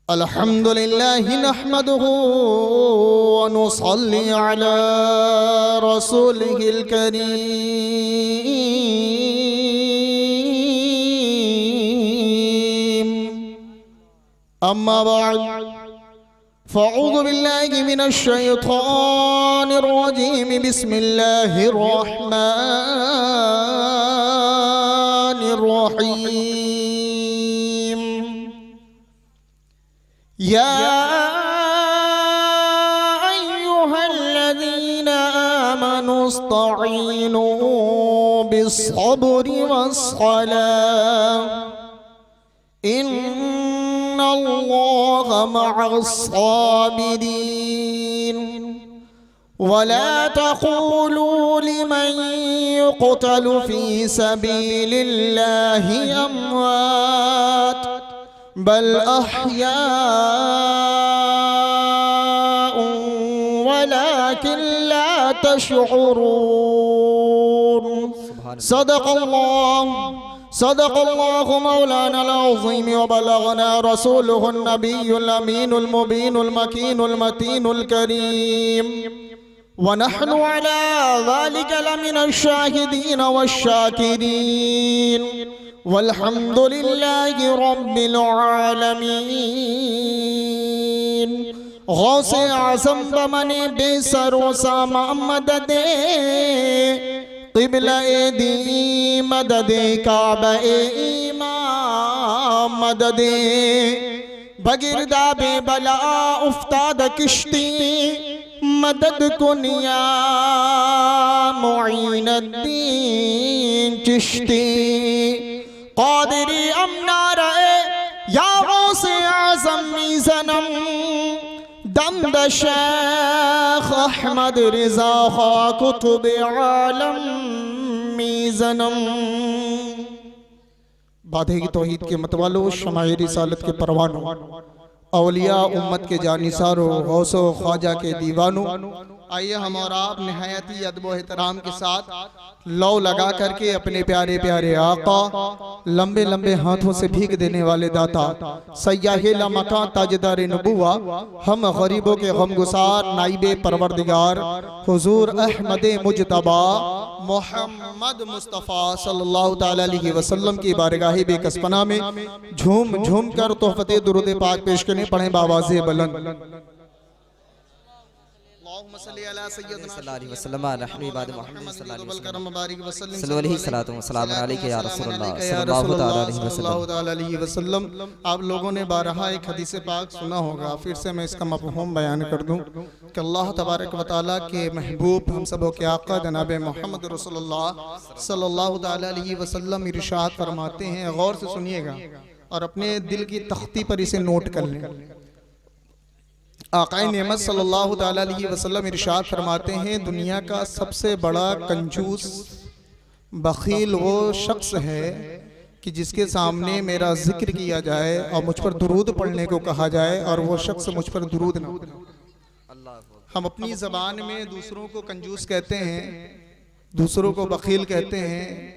अल्हम्दुलिल्लाहि नहमदुहु व नुसल्ली अला रसूलिहिल करीम। अम्मा बाद फ़अऊज़ु बिल्लाहि मिनश शैतानिर रजीम। बिस्मिल्लाहिर रहमानिर रहीम। या अय्युहल्लज़ीना आमनुस्तईनु बिस्सब्रि वस्सलाह इन्नल्लाहा मअस्साबिरीन। वला तक़ूलू लिमन युक़तलु फ़ी सबीलिल्लाहि अम्वात बल अहयाउन वलाकिन ला तशऊरून। सदक़ल्लाहु मौलानाल अज़ीम व बलगना रसूलुहुन नबियुल अमीनुल मुबीनुल मकीनुल मतीनुल करीम। व नहनु अला ज़ालिका लमिनश शाहिदीन वश्शाकिरीन। वल्हम्दुलिल्लाहि रब्बिल आलमीन। गौसे आज़म बमने बेसरो सामा मददे क़िबला दी मददे काबा इमाम मददे बगिरदा बेबला उफ्ताद किश्ती मदद कुनिया मुईनुद्दीन चिश्ती क़ादिरी अमनारा या गौसे आज़म मीज़नम दमद शेख अहमद रिज़ा खा कुतुब आलम मीज़नम। बाधे की तौहीद के मतवालो, शमाए रिसालत के परवानों, औलिया उम्मत के जानिसारों, गौसो ख्वाजा के दीवानों, आइए हम और आप निहायती अदब व एहतराम के साथ लौ लगा करके अपने प्यारे प्यारे आका, लंबे लंबे हाथों से भीख देने वाले दाता, सय्याहे लमका ताजदार नबुवा, हम गरीबों के गमगुसार नाइबे परवरदिगार हुजूर अहमद मुजतबा मोहम्मद मुस्तफ़ा सल्लल्लाहु ताला अलैहि वसल्लम की बारगाह बेकसपना में झूम झूम कर तोहफते दुरूद पाक पेश करने पढ़े बावाज़े बुलंद। आप लोगों ने बारहा एक हदीस पाक सुना होगा, फिर से मैं इसका मफ़हूम बयान कर दूं कि अल्लाह तबारक व तआला के महबूब हम सबों के आका जनाब मोहम्मद रसूलुल्लाह सल्लल्लाहु अलैहि वसल्लम इरशाद फरमाते हैं, गौर से सुनिएगा और अपने दिल की तख्ती पर इसे नोट कर लें। आक़ाए नेमत सल्लल्लाहु अलैहि वसल्लम इरशाद फरमाते हैं, दुनिया का सबसे बड़ा कंजूस बखील वो शख्स है कि जिसके सामने मेरा जिक्र किया जाए और मुझ पर दुरूद पढ़ने को कहा जाए और वो शख्स मुझ पर दुरूद ना पढ़े। हम अपनी ज़बान में दूसरों को कंजूस कहते हैं, दूसरों को बखील कहते हैं।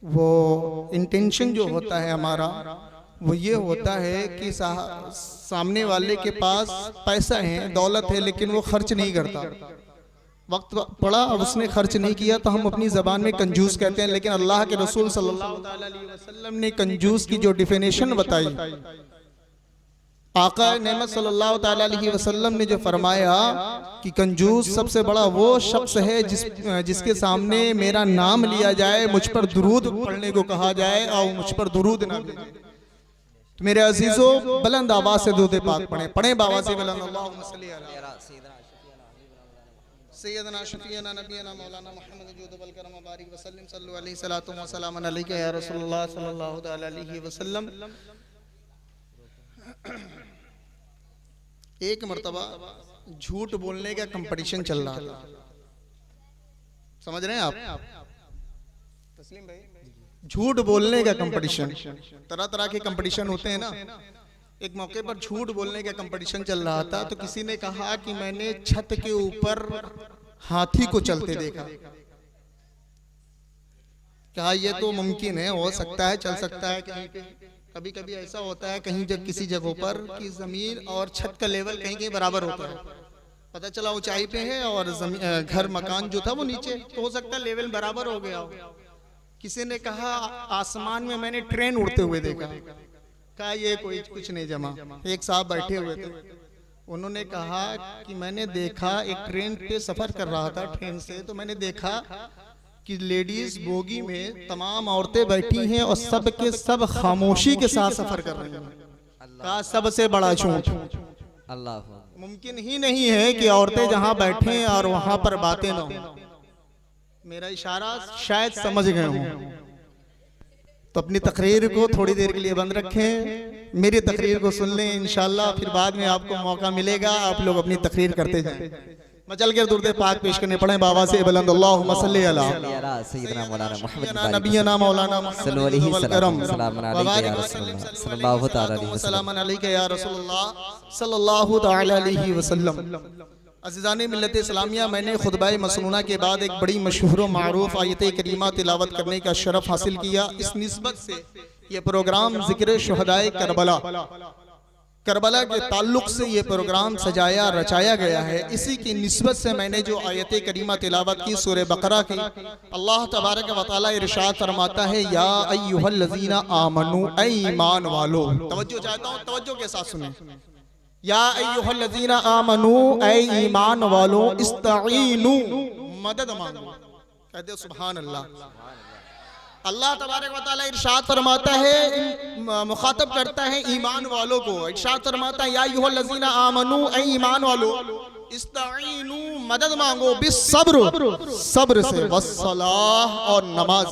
वो इंटेंशन जो होता है हमारा वो ये होता है कि सामने वाले के पास पैसा है, दौलत है, लेकिन वो खर्च नहीं करता। वक्त पड़ा अब उसने खर्च नहीं किया तो हम अपनी ज़बान में कंजूस कहते हैं। लेकिन अल्लाह के रसूल सल्लल्लाहु अलैहि वसल्लम ने कंजूस की जो डिफिनेशन बताई, आका नेमत सल्लल्लाहु अलैहि वसल्लम ने जो फरमाया कि कंजूस सबसे बड़ा वो शख्स है जिसके सामने मेरा नाम लिया जाए, मुझ पर दुरूद पढ़ने को कहा जाए और मुझ पर दुरूद ना भेजे। तो मेरे अजीजों, बुलंद आवाज से दुरूद पाक पढ़े बाबा से बुलंद। अल्लाहुम्मा सल्ली अला सय्यदना शफीअना नबियना मौलाना मुहम्मद जुद वल करम बारिक वसल्लम सल्लु अलैहि सलातु व सलाम अलैका या रसूलुल्लाह सल्लल्लाहु अलैहि वसल्लम। एक मर्तबा झूठ बोलने का कंपटीशन चल रहा था, समझ रहे हैं आप तस्लीम भाई? झूठ बोलने का कंपटीशन, तरह तरह के कंपटीशन होते हैं ना। एक मौके पर झूठ बोलने का कंपटीशन चल रहा था तो किसी ने कहा कि मैंने छत के ऊपर हाथी को चलते देखा। कहा ये तो मुमकिन है, हो सकता है, चल सकता है कहीं पे, कभी कभी ऐसा होता है कहीं जब किसी जगहों पर कि जमीन और छत का लेवल कहीं कहीं बराबर होता है, पता चला ऊंचाई पे है और घर मकान जो था वो नीचे, तो हो सकता है लेवल बराबर हो गया हो। किसी ने कहा आसमान में मैंने ट्रेन उड़ते हुए देखा, कहा ये कोई कुछ नहीं जमा। एक साहब बैठे हुए थे, उन्होंने कहा कि मैंने देखा एक ट्रेन पे सफर कर रहा था ट्रेन से, तो मैंने देखा कि लेडीज बोगी में तमाम औरतें बैठी हैं और सब के सब खामोशी के साथ सफर कर रही हैं। कहा सबसे बड़ा झूठ, अल्लाह मुमकिन ही नहीं है कि औरतें जहां बैठे और वहां पर बातें ना हो। मेरा इशारा शायद समझ गए हों, तो अपनी तकरीर को थोड़ी देर के लिए बंद रखें, मेरी तकरीर को सुन लें, इंशाल्लाह फिर बाद में आपको मौका मिलेगा, आप लोग अपनी तकरीर करते जाएं। मैं चल के दुरूद पाक पेश करने पड़े बाबा से बुलंद अल्लाहुम्मा सल्ली अला सय्यिदना मौलाना मुहम्मद नबीना मौलाना सल्लल्लाहु अलैहि वसल्लम सल्लल्लाहु तआला अलैहि या रसूलुल्लाह सल्लल्लाहु तआला अलैहि वसल्लम। अज़ीज़ाने मिल्लत इस्लामिया, मैंने खुतबा मसनूना के बाद एक बड़ी मशहूर व मारूफ आयत करीमा तिलावत करने का शरफ हासिल किया। इस निस्बत से ये प्रोग्राम ज़िक्र शुहदाए करबला के ताल्लुक से ये प्रोग्राम सजाया रचाया गया है। इसी की निस्बत से मैंने जो आयत करीमा तिलावत की सूरह बकरा की, अल्लाह तबारक व तआला इरशाद फरमाता है या अय्युहल्लज़ीना आमनू, ऐ ईमान वालो। तवज्जो चाहता हूँ, तवज्जो के साथ सुने। या अय्युहल्लज़ीना आमनू, ऐ ईमान वालो, इस्तईनू, मदद मांगो। कहते हो सुभान अल्लाह। अल्लाह तबारक व तआला इरशाद फरमाता है, मुखातब करता है ईमान वालों को, इरशाद फरमाता है या अय्युहल्लज़ीना आमनू, ऐ ईमान वालो, इस्तईनू, मदद मांगो, बिस्सब्र, सब्र से, वस्सलाह, और नमाज।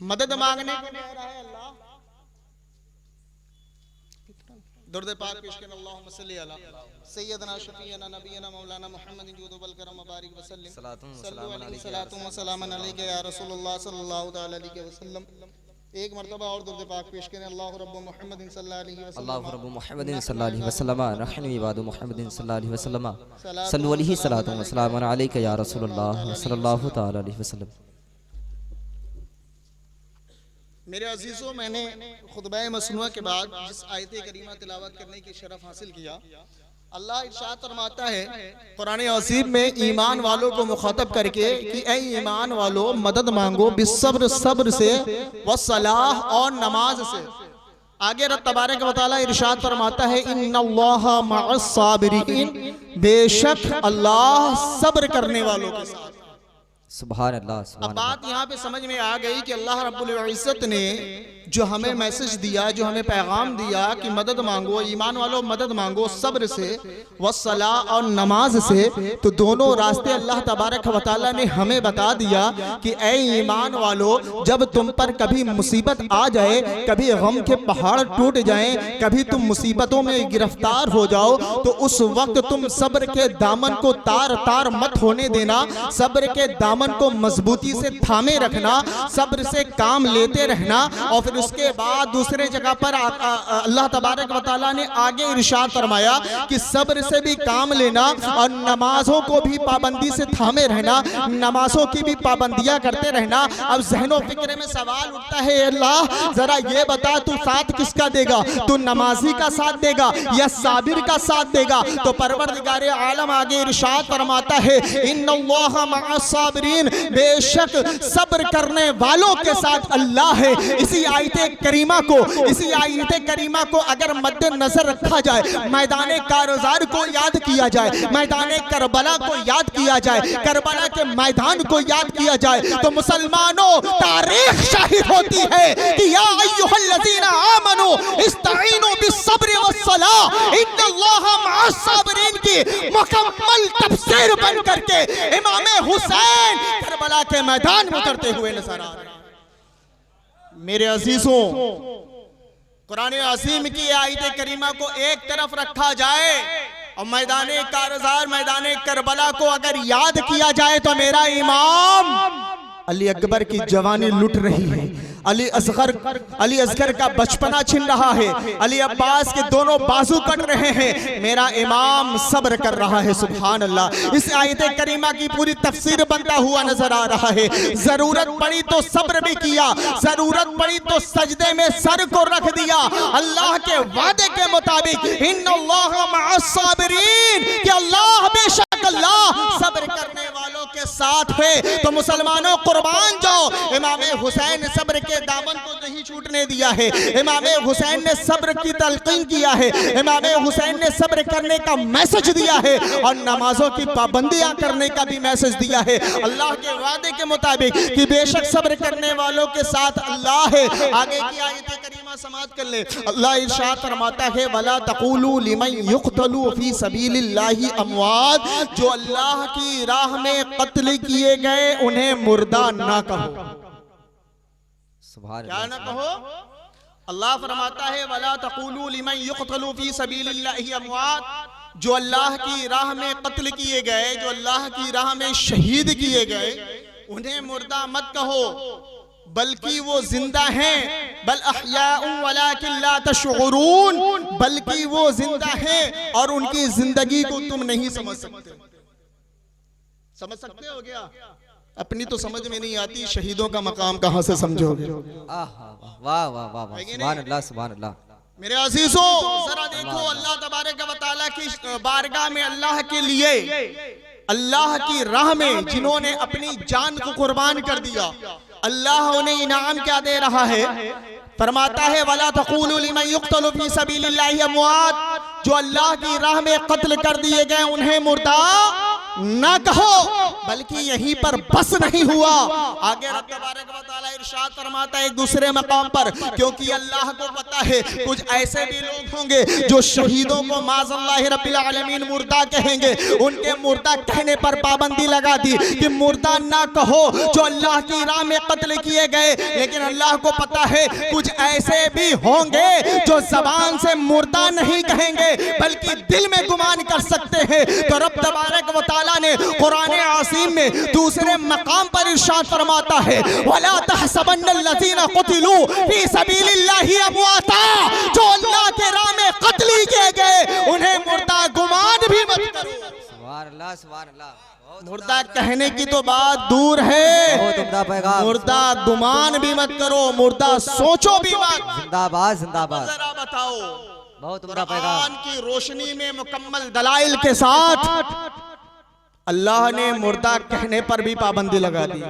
मदद मांगने को कह रहा है अल्लाह। दुरूद पाक पेश करें, अल्लाहुम्मा सल्ली अला सय्यदना शफीअना नबीना मौलाना मुहम्मदिन जुदुल करम मुबारक वसल्लम सलातु व सलामन अलैका या रसूलुल्लाह सल्लल्लाहु तआला अलैहि वसल्लम। एक मर्तबा और दुरूद पाक पेश करें, अल्लाहु रब्बु मुहम्मदिन सल्लल्लाहु अलैहि वसल्लम, अल्लाहु रब्बु मुहम्मदिन सल्लल्लाहु अलैहि वसल्लम, रहनु इबादु मुहम्मदिन सल्लल्लाहु अलैहि वसल्लम, सल्लु अलैहि सलातु व सलामन अलैका या रसूलुल्लाह सल्लल्लाहु तआला अलैहि वसल्लम। मेरे अजीजों, मैंने खुतबा मसनूआ के बाद जिस आयत करीमा तिलावत करने की शरफ हासिल किया, अल्लाह इरशाद फरमाता है कुरान अज़ीम में ईमान वालों को मुखातब करके कि ऐ ईमान वालों, मदद मांगो, बिस्सब्र, सब्र से, वस्सलाह, और नमाज से। आगे रब तबारक व तआला इरशाद फरमाता है इन्नल्लाहा मअस साबिरीन, बेशक अल्लाह सब्र करने वालों के साथ। सुभान अल्लाह। अब बात यहाँ पे समझ में आ गई कि अल्लाह रब्बुल इज्जत ने जो हमें मैसेज दिया, जो हमें पैगाम दिया कि मदद मांगो, ईमान वालों मदद मांगो सब्र से, वस्सला, और नमाज से, तो दोनों रास्ते अल्लाह तबारक व तआला ने हमें बता दिया कि ऐ ईमान वालों, जब तुम पर कभी मुसीबत आ जाए, कभी गम के पहाड़ टूट जाएं, कभी तुम मुसीबतों में गिरफ्तार हो जाओ, तो उस वक्त तुम सब्र के दामन को तार तार मत होने देना, सब्र के दामन को मजबूती से थामे रखना, सब्र से काम लेते रहना। और फिर उसके बाद दूसरे जगह पर अल्लाह तबारक व तआला ने आगे इरशाद फरमाया कि सब्र से भी काम लेना और नमाजों को भी पाबंदी से थामे रहना, नमाजों की भी पाबंदियां करते रहना। अब ज़हनो फिक्र में सवाल उठता है, अल्लाह जरा ये बता, तू साथ किसका देगा? तू नमाजी का साथ देगा या साबिर का साथ देगा? तो परवरदिगार आलम आगे इरशाद फरमाता है इन्नल्लाहा मअस साबिरीन, बेशक सब्र करने वालों के साथ अल्लाह है। इसी आयत करीमा को अगर मद्देनजर रखा जाए, मैदान कारज़ार को याद किया जाए, मैदान करबला को याद किया जाए, करबला के मैदान को याद किया जाए, तो मुसलमानों तारीख शाहिद होती है कि या अय्युहल्लज़ीना आमनू इस्तईनू बिस्सब्रि वस्सलाह इन्नल्लाहा मअस साबिरीन की मुकम्मल तफसीर बन करके इमाम हुसैन करबला के मैदान में उतरते हुए नजर आ रहे हैं। मेरे अजीजों, कुरान अज़ीम की आयत करीमा को एक तरफ रखा जाए और मैदान कारज़ार, मैदान करबला को अगर याद किया जाए, तो मेरा इमाम अली अकबर की जवानी लुट रही है, अली असगर का बचपना छिन रहा है, अली अब्बास के दोनों बाजू कट रहे हैं, मेरा इमाम सब्र कर रहा है। सुभान अल्लाह। इस आयत करीमा की पूरी तफसीर बनता हुआ नजर आ रहा है। जरूरत पड़ी तो सब्र भी किया, जरूरत पड़ी तो सजदे में सर को रख दिया। अल्लाह के वादे के मुताबिक इन्नल्लाह मअस साबिरीन, कि अल्लाह बेशक अल्लाह सब्र करने वालों के साथ है। तो मुसलमानों कुर्बान जाओ, इमाम हुसैन ने सब्र के दामन को नहीं छूटने दिया है। इमाम हुसैन ने सब्र की तलकीन किया है, इमाम हुसैन ने सब्र करने का मैसेज दिया है और नमाजों की पाबंदियां करने का भी मैसेज दिया है। अल्लाह के वादे के मुताबिक कि बेशक सब्र करने वालों के साथ अल्लाह है। आगे की आयत करीमा समाअत कर ले। अल्लाह इरशाद फरमाता है, वला तक़ूलू लिमन युक़तलू फी सबीलिल्लाहि अमवात, जो अल्लाह की राह में कत्ल किए गए उन्हें मुर्दा ना कहो। क्या ना कहो? अल्लाह फरमाता है, वला तक़ूलू लिमन युक़तलू फी सबीलिल्लाहि अमवात, जो अल्लाह की राह में कत्ल किए गए, जो अल्लाह की राह में शहीद किए गए, उन्हें मुर्दा मत कहो, बल्कि वो जिंदा हैं। बल अहयाउन वलाकिन ला तशउरून, बल्कि वो जिंदा हैं और उनकी जिंदगी को तुम नहीं समझ सकते। समझ सकते हो क्या? अपनी तो समझ में नहीं आती, शहीदों का मकाम कहां से समझोगे? वाह वाह वाह वाह, सुभान अल्लाह सुभान अल्लाह। मेरे अजीजों, जरा देखो अल्लाह तबारक व तआला की बारगाह में अल्लाह के लिए, अल्लाह की राह में जिन्होंने अपनी जान को कुर्बान कर दिया, अल्लाह उन्हें इनाम क्या दे रहा है? फरमाता है, वला तक़ूलू लिमन युक़तलू फी सबीलिल्लाहि अमवात, जो अल्लाह की राह में कत्ल कर दिए गए उन्हें मुर्दा ना कहो। बल्कि यहीं पर बस नहीं हुआ, आगे रब तबारक व तआला इरशाद फरमाता है एक दूसरे मकाम पर, क्योंकि अल्लाह को पता है कुछ ऐसे भी लोग होंगे जो शहीदों को माज़अल्लाह रब्बिल आलमीन मुर्दा कहेंगे। उनके मुर्दा कहने पर पाबंदी लगा दी कि मुर्दा ना कहो जो अल्लाह की राह में कत्ल किए गए। लेकिन अल्लाह को पता है कुछ ऐसे भी होंगे जो जबान से मुर्दा नहीं कहेंगे बल्कि दिल में गुमान कर सकते हैं। तो रब तबारक व तआला ने कुरान अज़ीम में दूसरे मकाम पर इरशाद फरमाता है, वला तहसबन्नल्लज़ीना क़ुतिलू फी सबीलिल्लाहि अमवाता, जो अल्लाह के राह में कत्ल किए गए उन्हें मुर्दा गुमान भी मत करो। सुभान अल्लाह सुभान अल्लाह। मुर्दा कहने की तो बात दूर है, मुर्दा गुमान भी मत करो, मुर्दा सोचो भी मत। जिंदाबाद जिंदाबाद। जरा बताओ, बहुत उम्दा कुरान की रोशनी में मुकम्मल दलाइल के साथ अल्लाह ने मुर्दा कहने पर भी पाबंदी लगा दी।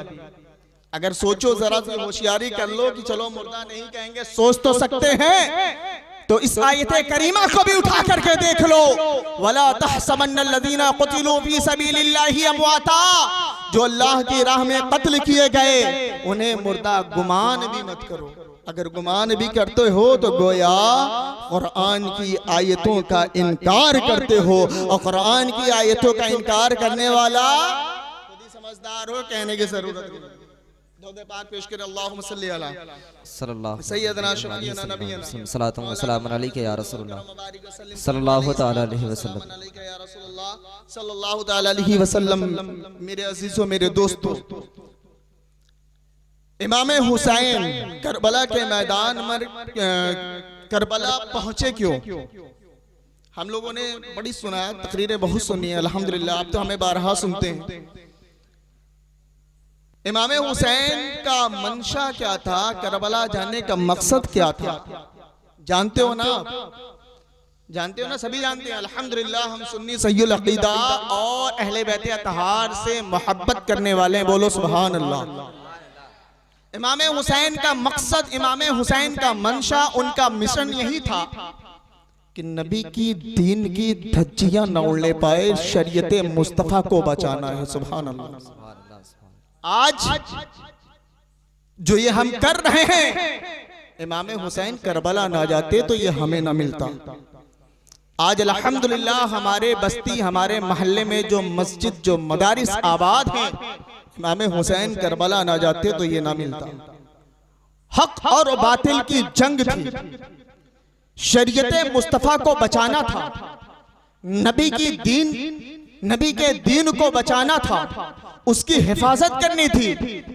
अगर सोचो, जरा सी होशियारी कर लो कि चलो मुर्दा नहीं कहेंगे, सोच तो सकते हैं। तो इस आयत करीमा को भी उठा करके देख लो, वला तहसबन्नल्लज़ीना क़ुतिलू फी सबीलिल्लाहि अमवाता, जो अल्लाह की राह में कत्ल किए गए उन्हें मुर्दा गुमान भी मत करो। अगर गुमान भी करते हो तो गोया कुरान की आयतों का इनकार करते हो, और कुरान की आयतों का इनकार करने वाला खुद ही समझदार हो, कहने की जरूरत नहीं। दरूद पाक पेश करें, अल्लाहुम्मा सल्ली अला सय्यदना शफीना नबीना सलातु व सलाम अलैका या रसूलल्लाह सल्लल्लाहु तआला अलैहि वसल्लम या रसूलल्लाह सल्लल्लाहु तआला अलैहि वसल्लम। मेरे अजीजों, मेरे दोस्तों, इमाम हुसैन करबला के मैदान में करबला पहुंचे क्यों? हम लोगों ने बड़ी सुना, तकरीरें बहुत सुनी है अल्हम्दुलिल्लाह, आप तो हमें बारहा सुनते हैं। इमाम हुसैन का मंशा क्या था, करबला जाने का मकसद क्या था, जानते हो ना? जानते हो ना? सभी जानते हैं अल्हम्दुलिल्लाह। हम सुन्नी सहीहुल अकीदा और अहले बैत अतहार से मोहब्बत करने वाले हैं, बोलो सुभान अल्लाह। इमाम हुसैन का मकसद, इमाम हुसैन का मंशा, उनका मिशन यही था कि नबी की दीन की धज्जियां न उड़ने पाए, शरीयत मुस्तफा को बचाना है। सुभान अल्लाह। आज जो ये हम कर रहे हैं, इमाम हुसैन करबला ना जाते तो ये हमें ना मिलता। आज अल्हम्दुलिल्लाह हमारे बस्ती, हमारे मोहल्ले में जो मस्जिद, जो मदारिस आबाद हैं, इमाम हुसैन करबला ना जाते तो ये ना मिलता। हक और बातिल की जंग थी, शरीयत मुस्तफा को बचाना था, नबी की दीन, नबी के दीन को बचाना था। उसकी हिफाजत करनी थी।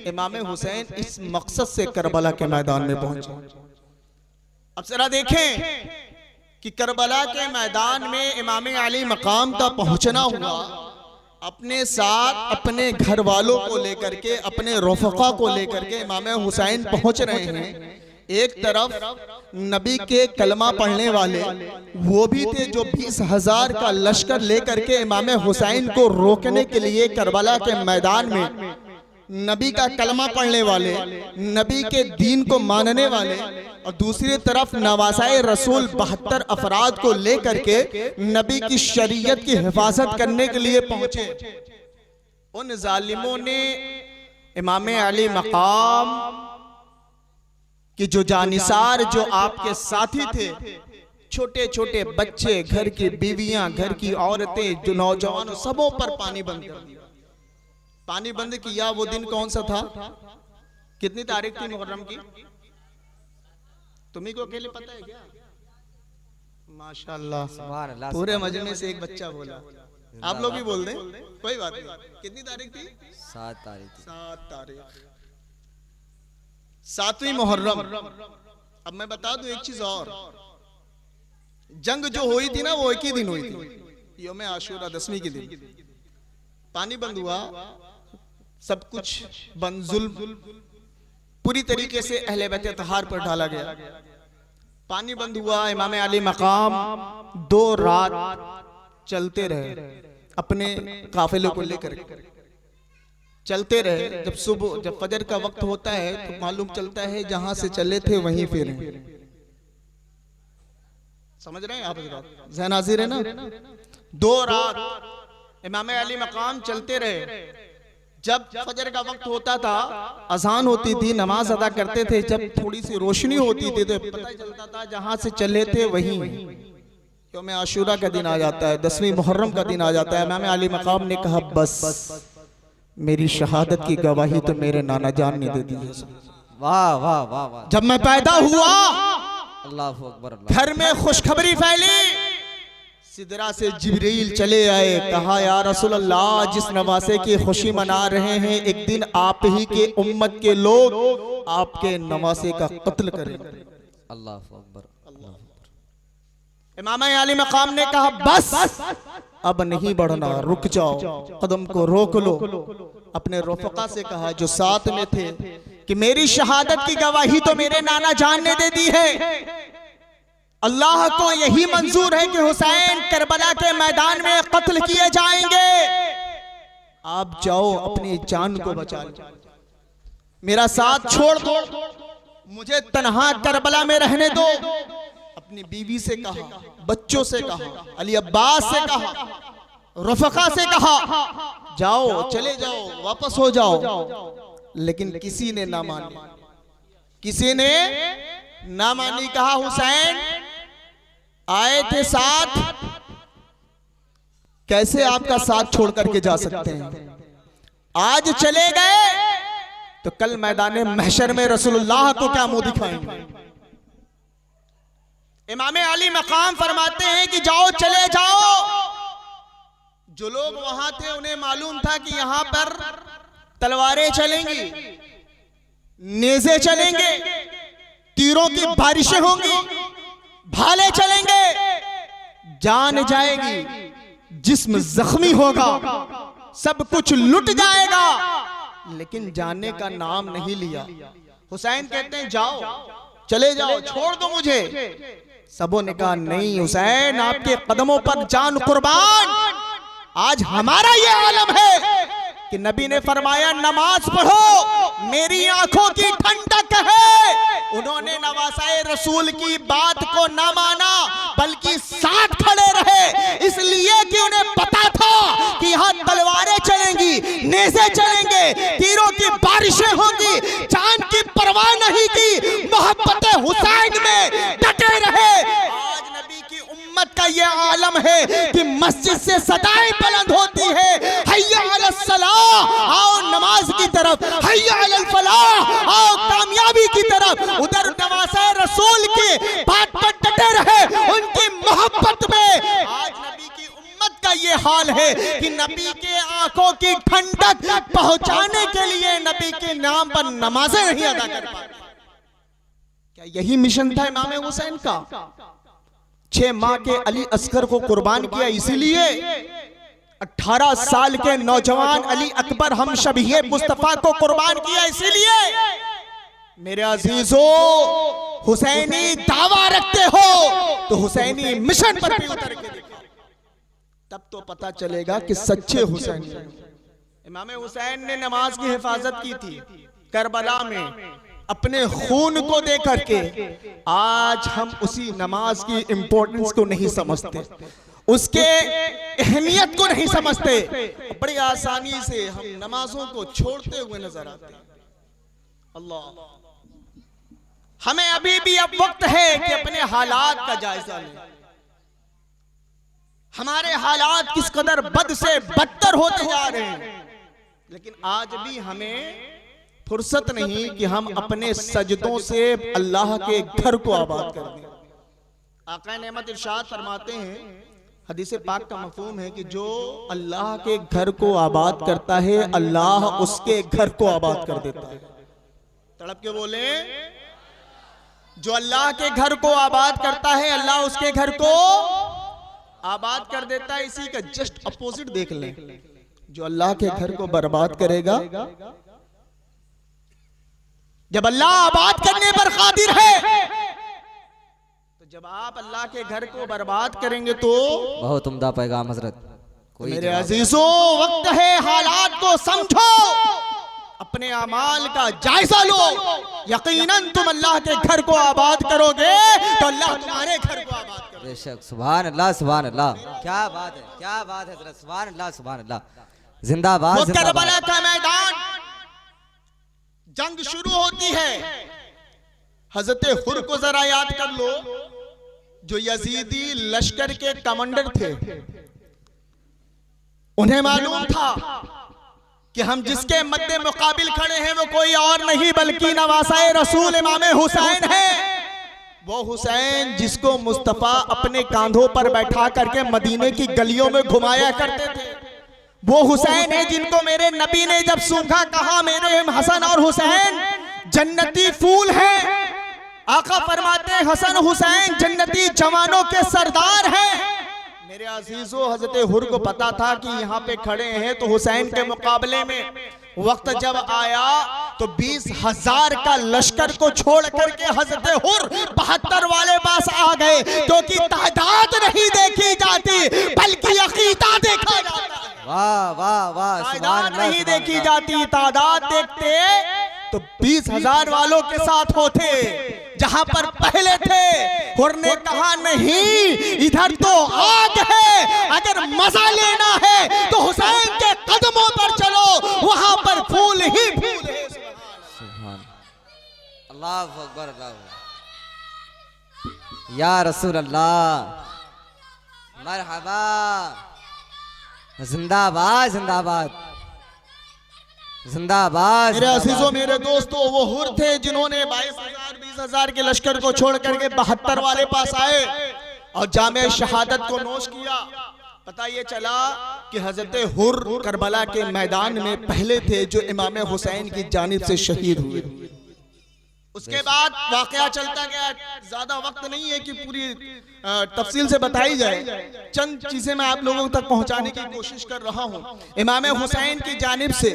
इमाम हुसैन इस मकसद से करबला के मैदान में पहुंचे। अब जरा देखें कि करबला के मैदान में इमाम अली मकाम का पहुंचना हुआ, अपने साथ अपने घर वालों को लेकर के, अपने रफ़क़ा को लेकर के इमाम हुसैन पहुंच रहे हैं। एक तरफ नबी के कलमा पढ़ने वाले वो भी थे जो 20,000 का लश्कर लेकर के इमाम हुसैन को रोकने के लिए करबला के मैदान में, नबी का कलमा पढ़ने वाले, नबी के दीन को मानने वाले, और दूसरी तरफ नवासाए रसूल 72 अफराद को लेकर के नबी की शरीयत की हिफाजत करने के लिए पहुंचे। उन जालिमों ने इमाम अली मकाम कि जो जानिसार, जो आपके साथी थे, छोटे छोटे बच्चे, घर की बीवियां, घर की औरतें, जो नौजवान, सबों पर पानी बंद कर दिया। पानी बंद किया। वो दिन कौन सा था? कितनी तारीख थी मुहर्रम की? तुम्ही को अकेले पता है क्या? माशाअल्लाह, पूरे मजमे से एक बच्चा बोला। आप लोग भी बोल दें, कोई बात नहीं। कितनी तारीख थी? 7 तारीख। 7 तारीख, 7वीं मुहर्रम। अब मैं बता दूं एक चीज और, जंग जो हुई थी ना वो एक ही दिन हुई थी, यौम आशूरा 10वीं के दिन। पानी बंद हुआ, सब कुछ बंद, जुल्म पूरी तरीके से अहले बैत तहार पर ढाला गया। पानी बंद हुआ। इमाम अली मकाम 2 रात चलते रहे, अपने काफिले को लेकर चलते रहे। जब सुबह, जब फजर का वक्त होता है तो मालूम चलता है जहां से चले थे वहीं फिर। समझ रहे हैं आप? ज़हन हाज़िर है ना? 2 रात इमाम अली मकाम चलते रहे। जब फजर का वक्त होता था, अजान होती थी, नमाज अदा करते थे, जब थोड़ी सी रोशनी होती थी तो पता चलता था जहां से चले थे वहीं। यौम आशूरा का दिन आ जाता है, 10वीं मुहर्रम का दिन आ जाता है। इमाम अली मकाम ने कहा, बस मेरी शहादत की गवाही तो मेरे नाना जान ने दे दी है। वाह वाह वाह वाह। जब मैं पैदा हुआ, अल्लाहु अकबर, घर में खुशखबरी फैली, सिदरा से जिब्रील चले आए, कहा या रसूल अल्लाह, जिस नवासे की खुशी मना रहे हैं, एक दिन आप ही के उम्मत के लोग आपके नवासे का कत्ल करेंगे। अल्लाहु अकबर। इमाम अली मकाम ने कहा, बस अब नहीं बढ़ना, रुक जाओ, कदम को रोक लो। अपने रफ़क़ा से कहा जो साथ में थे कि मेरी शहादत की गवाही तो मेरे नाना जान ने दे दी है। अल्लाह को यही मंजूर है कि हुसैन करबला के मैदान में कत्ल किए जाएंगे। आप जाओ, अपनी जान को बचा लो, मेरा साथ छोड़ दो, मुझे तन्हा करबला में रहने दो। अपनी बीवी से कहा, बच्चों से कहा, अली अब्बास से कहा, रफ़क़ा से कहा, जाओ, चले जाओ, वापस हो जाओ। लेकिन किसी ने ना मानी, किसी ने ना मानी। कहा, हुसैन आए थे साथ, कैसे आपका साथ छोड़ करके जा सकते हैं? आज चले गए तो कल मैदान महशर में रसूलुल्लाह को क्या मुंह दिखाएंगे? इमाम अली मकाम फरमाते हैं कि जाओ, चले जाओ। जो लोग वहां थे उन्हें मालूम था कि यहां पर तलवारें चलेंगी, नेज़े चलेंगे, तीरों की बारिशें होंगी, भाले चलेंगे, जान जाएगी, जिस्म जख्मी होगा, सब कुछ लुट जाएगा, लेकिन जाने का नाम नहीं लिया। हुसैन कहते हैं जाओ, चले जाओ, छोड़ दो मुझे। सबों ने कहा नहीं हुसैन, आपके कदमों पर जान कुर्बान। आज हमारा ये आलम है कि नबी ने फरमाया नमाज पढ़ो, मेरी आंखों की ठंडक है। उन्होंने नवासाए रसूल की बात को ना माना, बल्कि साथ खड़े रहे, इसलिए कि उन्हें पता था कि यहाँ तलवारें चलेंगी, नेज़े चलेंगे, तीरों की बारिशें होंगी, जान की परवाह नहीं की, मोहब्बत हुसैन में डटे रहे। आज नबी की उम्मत का ये आलम है कि मस्जिद से सदाएं बुलंद होती है, हय्या अलस सलाह, आओ नमाज की तरफ, हय्या अलल फलाह, आओ कामयाबी की तरफ। उधर नवासे रसूल की बात पर डटे रहे, उनकी मोहब्बत में। आज नबी की उम्मत का ये हाल है कि नबी के आंखों की ठंडक पहुंचाने के लिए नबी के नाम पर नमाजें नहीं अदा कर पाते। क्या यही मिशन था इमाम हुसैन का? 6 माह के अली असगर को कुर्बान किया इसीलिए, 18 साल के नौजवान अली अकबर हम शबीहे मुस्तफा को कुर्बान किया इसीलिए। मेरे अजीजों, हुसैनी दावा रखते हो तो हुसैनी मिशन पर भी उतर के दिखाओ, तब तो पता चलेगा कि सच्चे हुसैनी। इमाम हुसैन ने नमाज की हिफाजत की थी करबला में अपने खून को दे करके। आज हम उसी नमाज की इंपॉर्टेंस को नहीं समझते, उसके अहमियत को नहीं समझते, बड़ी आसानी से हम नमाजों को छोड़ते हुए नजर आते हैं। अल्लाह, हमें अभी भी अब वक्त है कि अपने हालात का जायजा लें। हमारे हालात किस कदर बद से बदतर होते जा रहे हैं, लेकिन आज भी हमें फुर्सत नहीं कि हम अपने सजदों से अल्लाह के घर को आबाद कर दें। आका नेमत इरशाद फरमाते हैं, हदीस पाक का मफहूम है कि जो अल्लाह के घर को आबाद करता है अल्लाह उसके घर को आबाद कर देता है। तड़प के बोले, जो अल्लाह के घर को आबाद करता है अल्लाह उसके घर को आबाद कर देता है। इसी का जस्ट अपोजिट देख लें, जो अल्लाह के घर को बर्बाद करेगा, जब अल्लाह आबाद करने पर कादिर है, तो जब आप अल्लाह के घर को बर्बाद करेंगे तो बहुत उम्दा पैगाम हजरत। कोई मेरे अजीजों, वक्त है हालात को समझो, अपने अमाल का जायजा लो। यकीनन तुम अल्लाह के घर को आबाद करोगे तो अल्लाह तुम्हारे घर को आबाद करेगा। बेशक, सुभान अल्लाह, सुभान अल्लाह। क्या बात है, क्या बात है हजरत, सुभान अल्लाह, सुभान अल्लाह। जिंदाबाद, करबला का मैदान, जंग शुरू होती है। हजरत हुर को जरा याद कर लो, जो यजीदी लश्कर के कमांडर थे। उन्हें मालूम था कि हम जिसके मद्दे मुकाबिल खड़े हैं वो कोई और नहीं बल्कि नवासाए रसूल इमाम हुसैन है। वो हुसैन जिसको मुस्तफा अपने कांधों पर बैठा करके मदीने की गलियों में घुमाया करते थे, वो हुसैन है जिनको मेरे नबी ने जब सूंघा कहा मेरे हसन और हुसैन जन्नती फूल हैं। आका फरमाते हैं हसन हुसैन जन्नती जवानों के सरदार हैं। मेरे अजीजों, हजरत हुर को पता था कि यहाँ पे खड़े हैं तो हुसैन के मुकाबले में वक्त जब आया तो 20,000 का लश्कर को छोड़ करके हजरत हुर 72 वाले पास आ गए, क्योंकि तादाद नहीं देखी जाती बल्कि अकीदा देखा जाता है। वाह वाह वाह, तादाद नहीं देखी जाती, तादाद देखते तो 20,000 वालों के साथ होते जहां पर पहले थे। हुर ने कहा नहीं, इधर तो आग है, अगर मजा लेना है तो हुसैन के कदमों पर चलो, वहां पर फूल ही फूल है। सुभान अल्लाह अकबर, अल्लाह या रसूल अल्लाह, मरहबा, जिंदाबाद जिंदाबाद जिंदाबाद। मेरे अजीजों, मेरे दोस्तों, वो हुर थे जिन्होंने 22,000 20,000 के लश्कर को छोड़ करके 72 वाले पास आए और जामे शहादत को नोश किया। पता ये चला कि हजरत हुर करबला के मैदान में पहले थे जो इमाम हुसैन की जानिब से शहीद हुए। उसके बाद वाकया चलता गया, ज्यादा वक्त नहीं है कि पूरी तफसील से बताई जाए, चंद चीजें मैं आप लोगों तक पहुंचाने की कोशिश कर रहा हूं। इमाम हुसैन की जानिब से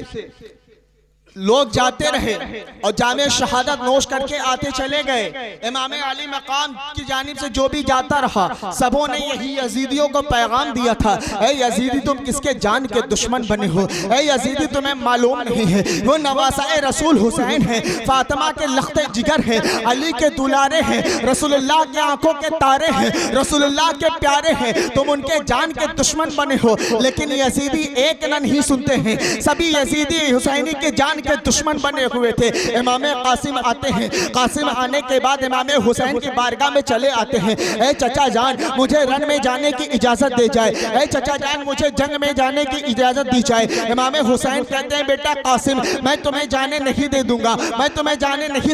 लोग जाते रहे और जामे शहादत नोश करके आते चले गए। इमाम अली मकाम की जानिब से जो भी जाता रहा, सबों ने यही यजीदियों को पैगाम दिया था, ऐ यजीदी तुम किसके जान के दुश्मन बने हो, ऐ यजीदी तुम्हें मालूम नहीं है वो नवासाए रसूल हुसैन है, फातिमा के लख्ते जिगर है, अली के दुलारे हैं, रसूलुल्लाह के आंखों के तारे हैं, रसूलुल्लाह के प्यारे हैं, तुम उनके जान के दुश्मन बने हो। लेकिन यजीदी एक न नहीं सुनते हैं, सभी यजीदी हुसैनी के जान जान के दुश्मन बने हुए थे। इमाम कासिम आते हैं, कासिम आने के बाद इमाम हुसैन की बारगाह में चले आते हैं। ए चचा जान, मुझे रन में जाने की इजाजत दे जाए। ए चचा जान, मुझे जंग में जाने की इजाजत दी जाए। इमाम हुसैन कहते हैं, बेटा कासिम, मैं तुम्हें जाने नहीं दे दूंगा, मैं तुम्हें जाने नहीं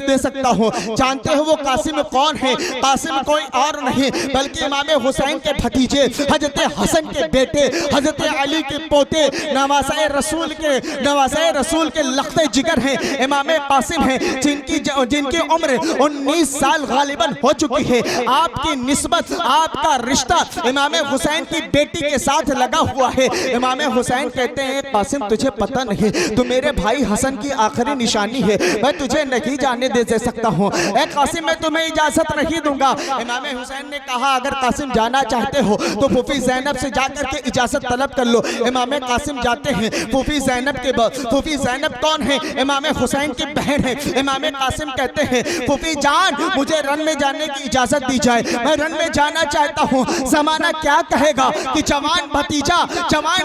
दे सकता हूँ। जानते हो वो कासिम कौन है? कासिम कोई और नहीं बल्कि इमाम हुसैन के भतीजे, हजरत हसन के बेटे, हजरत अली के पोते, नवासाए रसूल के लख्ते जिगर हैं, इमाम कासिम हैं, जिनकी उम्र 19 साल गालिबन हो चुकी है। आपकी निस्बत, आपका रिश्ता इमाम हुसैन की बेटी के साथ लगा हुआ है। इमाम हुसैन कहते हैं, कासिम तुझे पता नहीं, तू मेरे भाई हसन की आखिरी निशानी है, मैं तुझे नहीं जाने दे सकता हूँ। ए कासिम, मैं तुम्हें इजाजत नहीं दूंगा। इमाम हुसैन ने कहा, अगर कासिम जाना चाहते हो तो फूफी ज़ैनब से जाकर के इजाजत तलब कर लो। इमाम कासिम जाते हैं फूफी ज़ैनब के पास। फूफी ज़ैनब कौन है? इमाम हुसैन की बहन है। इमाम कासिम कहते हैं, फूफी जान, मुझे रन में जाने की इजाजत दी जाए, मैं रन में जाना चाहता हूँ। जमाना क्या कहेगा कि जवान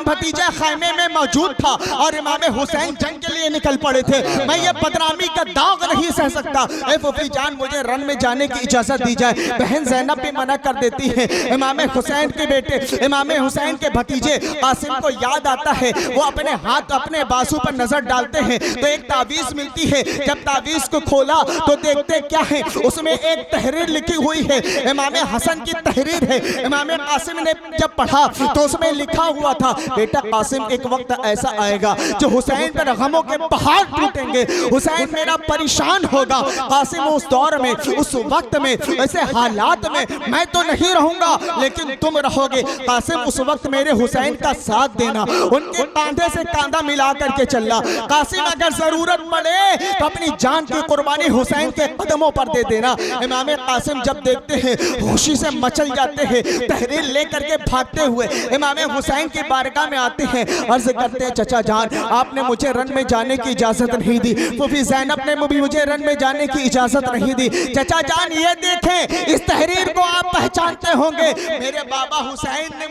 भतीजा खैमे में मौजूद था और इमाम हुसैन जंग के लिए निकल पड़े थे। मैं ये बदनामी का दाग नहीं सह सकता। ए फूफी जान, मुझे रन में जाने की इजाजत दी जाए। बहन ज़ैनब भी मना कर देती है। इमाम हुसैन के बेटे, इमाम हुसैन के भतीजे कासिम को याद आता है, वो अपने हाथ अपने बाजू पर नजर डालते हैं तो एक तावीज मिलती है। जब तावीज को खोला तो देखते क्या है, उसमें एक तहरीर लिखी हुई है, इमाम हसन की तहरीर है। इमाम कासिम ने जब पढ़ा तो उसमें लिखा हुआ था, बेटा कासिम, एक वक्त ऐसा आएगा जो हुसैन पर गमों के पहाड़ टूटेंगे, हुसैन मेरा परेशान होगा। कासिम, उस दौर में, उस वक्त में, ऐसे हालात में मैं तो नहीं रहूंगा लेकिन तुम रहोगे। कासिम, उस वक्त मेरे हुसैन का साथ देना, उनके कांधे से कांधा मिला करके चलना। कासिम, अगर जरूरत पड़े तो अपनी जान की कुर्बानी हुसैन के कदमों पर दे देना। इमाम कासिम जब देखते हैं खुशी से मचल जाते हैं, तहरीर लेकर के भागते हुए इमाम हुसैन की बारगाह में आते हैं, अर्ज करते हैं, चचा जान, आपने मुझे रन में जाने की इजाजत नहीं दी, फूफी ज़ैनब ने मुझे रन में जाने की इजाजत नहीं दी। चचा जान, ये देखें, इस तहरीर को आप पहचानते होंगे, मेरे बाबा हुसैन ने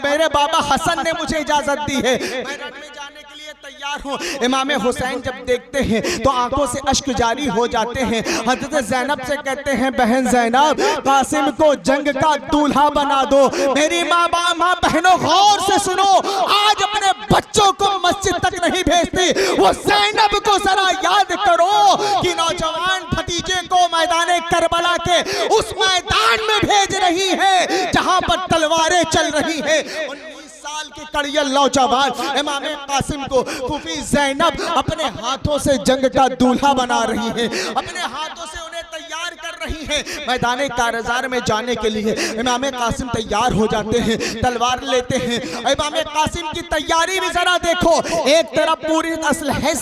मेरे बाबा हसन ने मुझे इजाजत दी है, मैं रन में जाने के लिए तैयार हूँ। इमाम हुसैन जब देखते हैं तो आंखों से अश्क जारी हो जाते हैं। हजरत ज़ैनब से कहते हैं, बहन ज़ैनब, कासिम को जंग का दूल्हा बना दो। मेरी माँ बहनों, गौर से सुनो, आज अपने बच्चों को मस्जिद तक नहीं भेजती, वो ज़ैनब को जरा याद करो कि नौजवान भतीजे को मैदान करबला के उस मैदान में भेज रही है जहां पर तलवारें चल रही है। 19 साल की कड़ियल नौजवान इमाम कासिम को फूफी ज़ैनब अपने हाथों से जंग का दूल्हा बना रही है, अपने हाथों से उन्हें तैयार कर रही है मैदान कारज़ार में जाने के लिए। इमाम कासिम तैयार हो जाते हैं, तलवार लेते हैं। इमाम कासिम की तैयारी भी जरा देखो, एक तरफ पूरी असलहे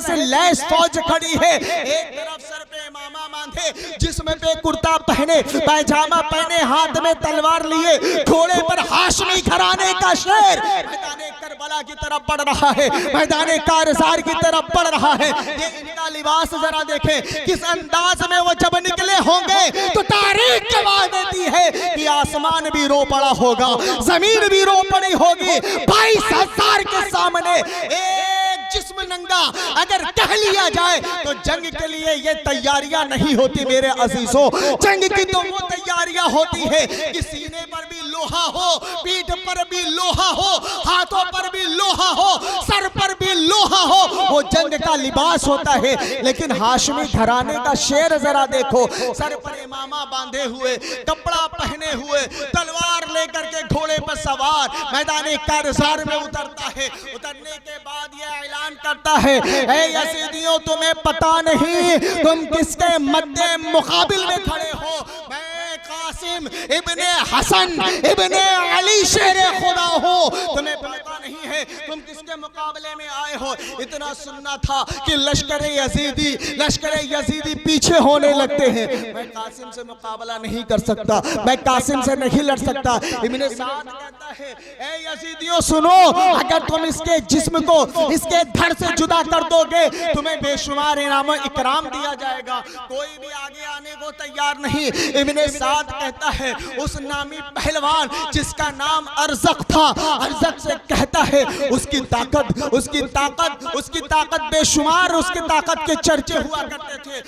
से लैस फौज खड़ी है, एक तरफ सर पे इमामा बांधे, जिस्म पे कुर्ता पहने, पैजामा पहने, हाथ में तलवार लिए, घोड़े पर हाशमी घराने का शेर मैदान करबला की तरफ बढ़ रहा है, मैदान कारज़ार की तरफ बढ़ रहा है। ये इनका लिबास जरा देखें, किस अंदाज में वो जब निकले होंगे तो तारीख गवाह देती है कि आसमान भी रो पड़ा होगा, जमीन भी रो पड़ी होगी। 22,000 के सामने एक जिस्म नंगा अगर कह लिया जाए तो जंग के लिए ये तैयारियां नहीं होती मेरे अजीजों। जंग की तो वो तैयारियां होती है कि सीने पर भी लोहा हो, पीठ पर भी लोहा हो, हाथों पर भी लोहा हो, सर पर भी लोहा हो, वो जंग का लिबास होता है। लेकिन हाशमी घराने का शेर जरा देखो, सर पर इमामा बांधे हुए, कपड़ा पहने हुए, तलवार लेकर के घोड़े पर सवार मैदान कारज़ार में उतरता है। उतरने के बाद यह ऐलान करता है, ऐ यजीदियों, तुम्हें पता नहीं तुम किसके मद्दे मुकाबिल में खड़े हो। मैं कासिम इब्ने हसन इब्ने अली शेर खुदा हो, तुम्हें पता नहीं है तुम किसके मुकाबले में आए हो। इतना सुनना था कि लश्कर यजीदी पीछे होने लगते हैं। मैं कासिम से मुकाबला नहीं कर सकता, मैं कासिम से नहीं लड़ सकता। इब्ने साद कहता है, ऐ यजीदियों सुनो, अगर तुम इसके जिस्म को इसके धड़ से जुदा कर दोगे तुम्हें बेशुमार इनाम इकराम दिया जाएगा। कोई भी आगे आने को तैयार नहीं। इब्ने साद कहता है, उस नामी पहलवान जिसका नाम अरज़क था, अरज़क से कहता है, उसकी ताकत बेशुमार, उसकी ताकत के चर्चे हुआ करते थे।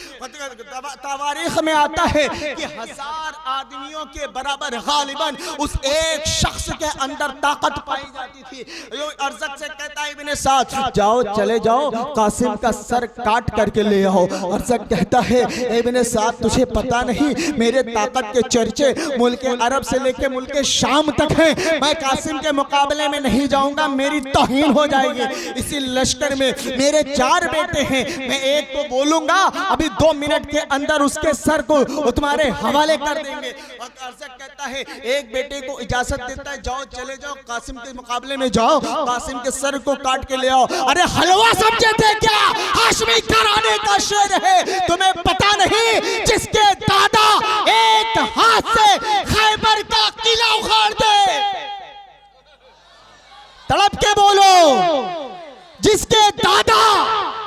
तारीख में आता है कि 1000 आदमियों के बराबर गालिबन उस एक शख्स के अंदर ताकत पाई जाती थी। अरज़क से कहता है इब्ने साद, जाओ चले जाओ कासिम का सर काट करके ले आओ। अरज़क कहता है इब्ने साद, तुझे पता नहीं मेरे ताकत के चर्चे मुल्क अरब से लेके मुल्क शाम तक हैं। मैं कासिम के मुकाबले में नहीं जाऊंगा, मेरी तौहीन हो जाएगी। इसी लश्कर में मेरे 4 बेटे हैं, मैं एक को बोलूंगा अभी 2 मिनट के अंदर उसके सर को तुम्हारे हवाले कर देंगे। और अरज़क कहता है एक बेटे को इजाजत देता है, जाओ चले जाओ कासिम के मुकाबले में जाओ, कासिम के सर को काट के ले आओ। अरे हलवा समझे थे क्या? हाशमी घराने का शेर है, तुम्हें पता नहीं जिसके दादा एक हाथ से खैबर का किला उखाड़ दे, तड़प के बोलो, जिसके दादा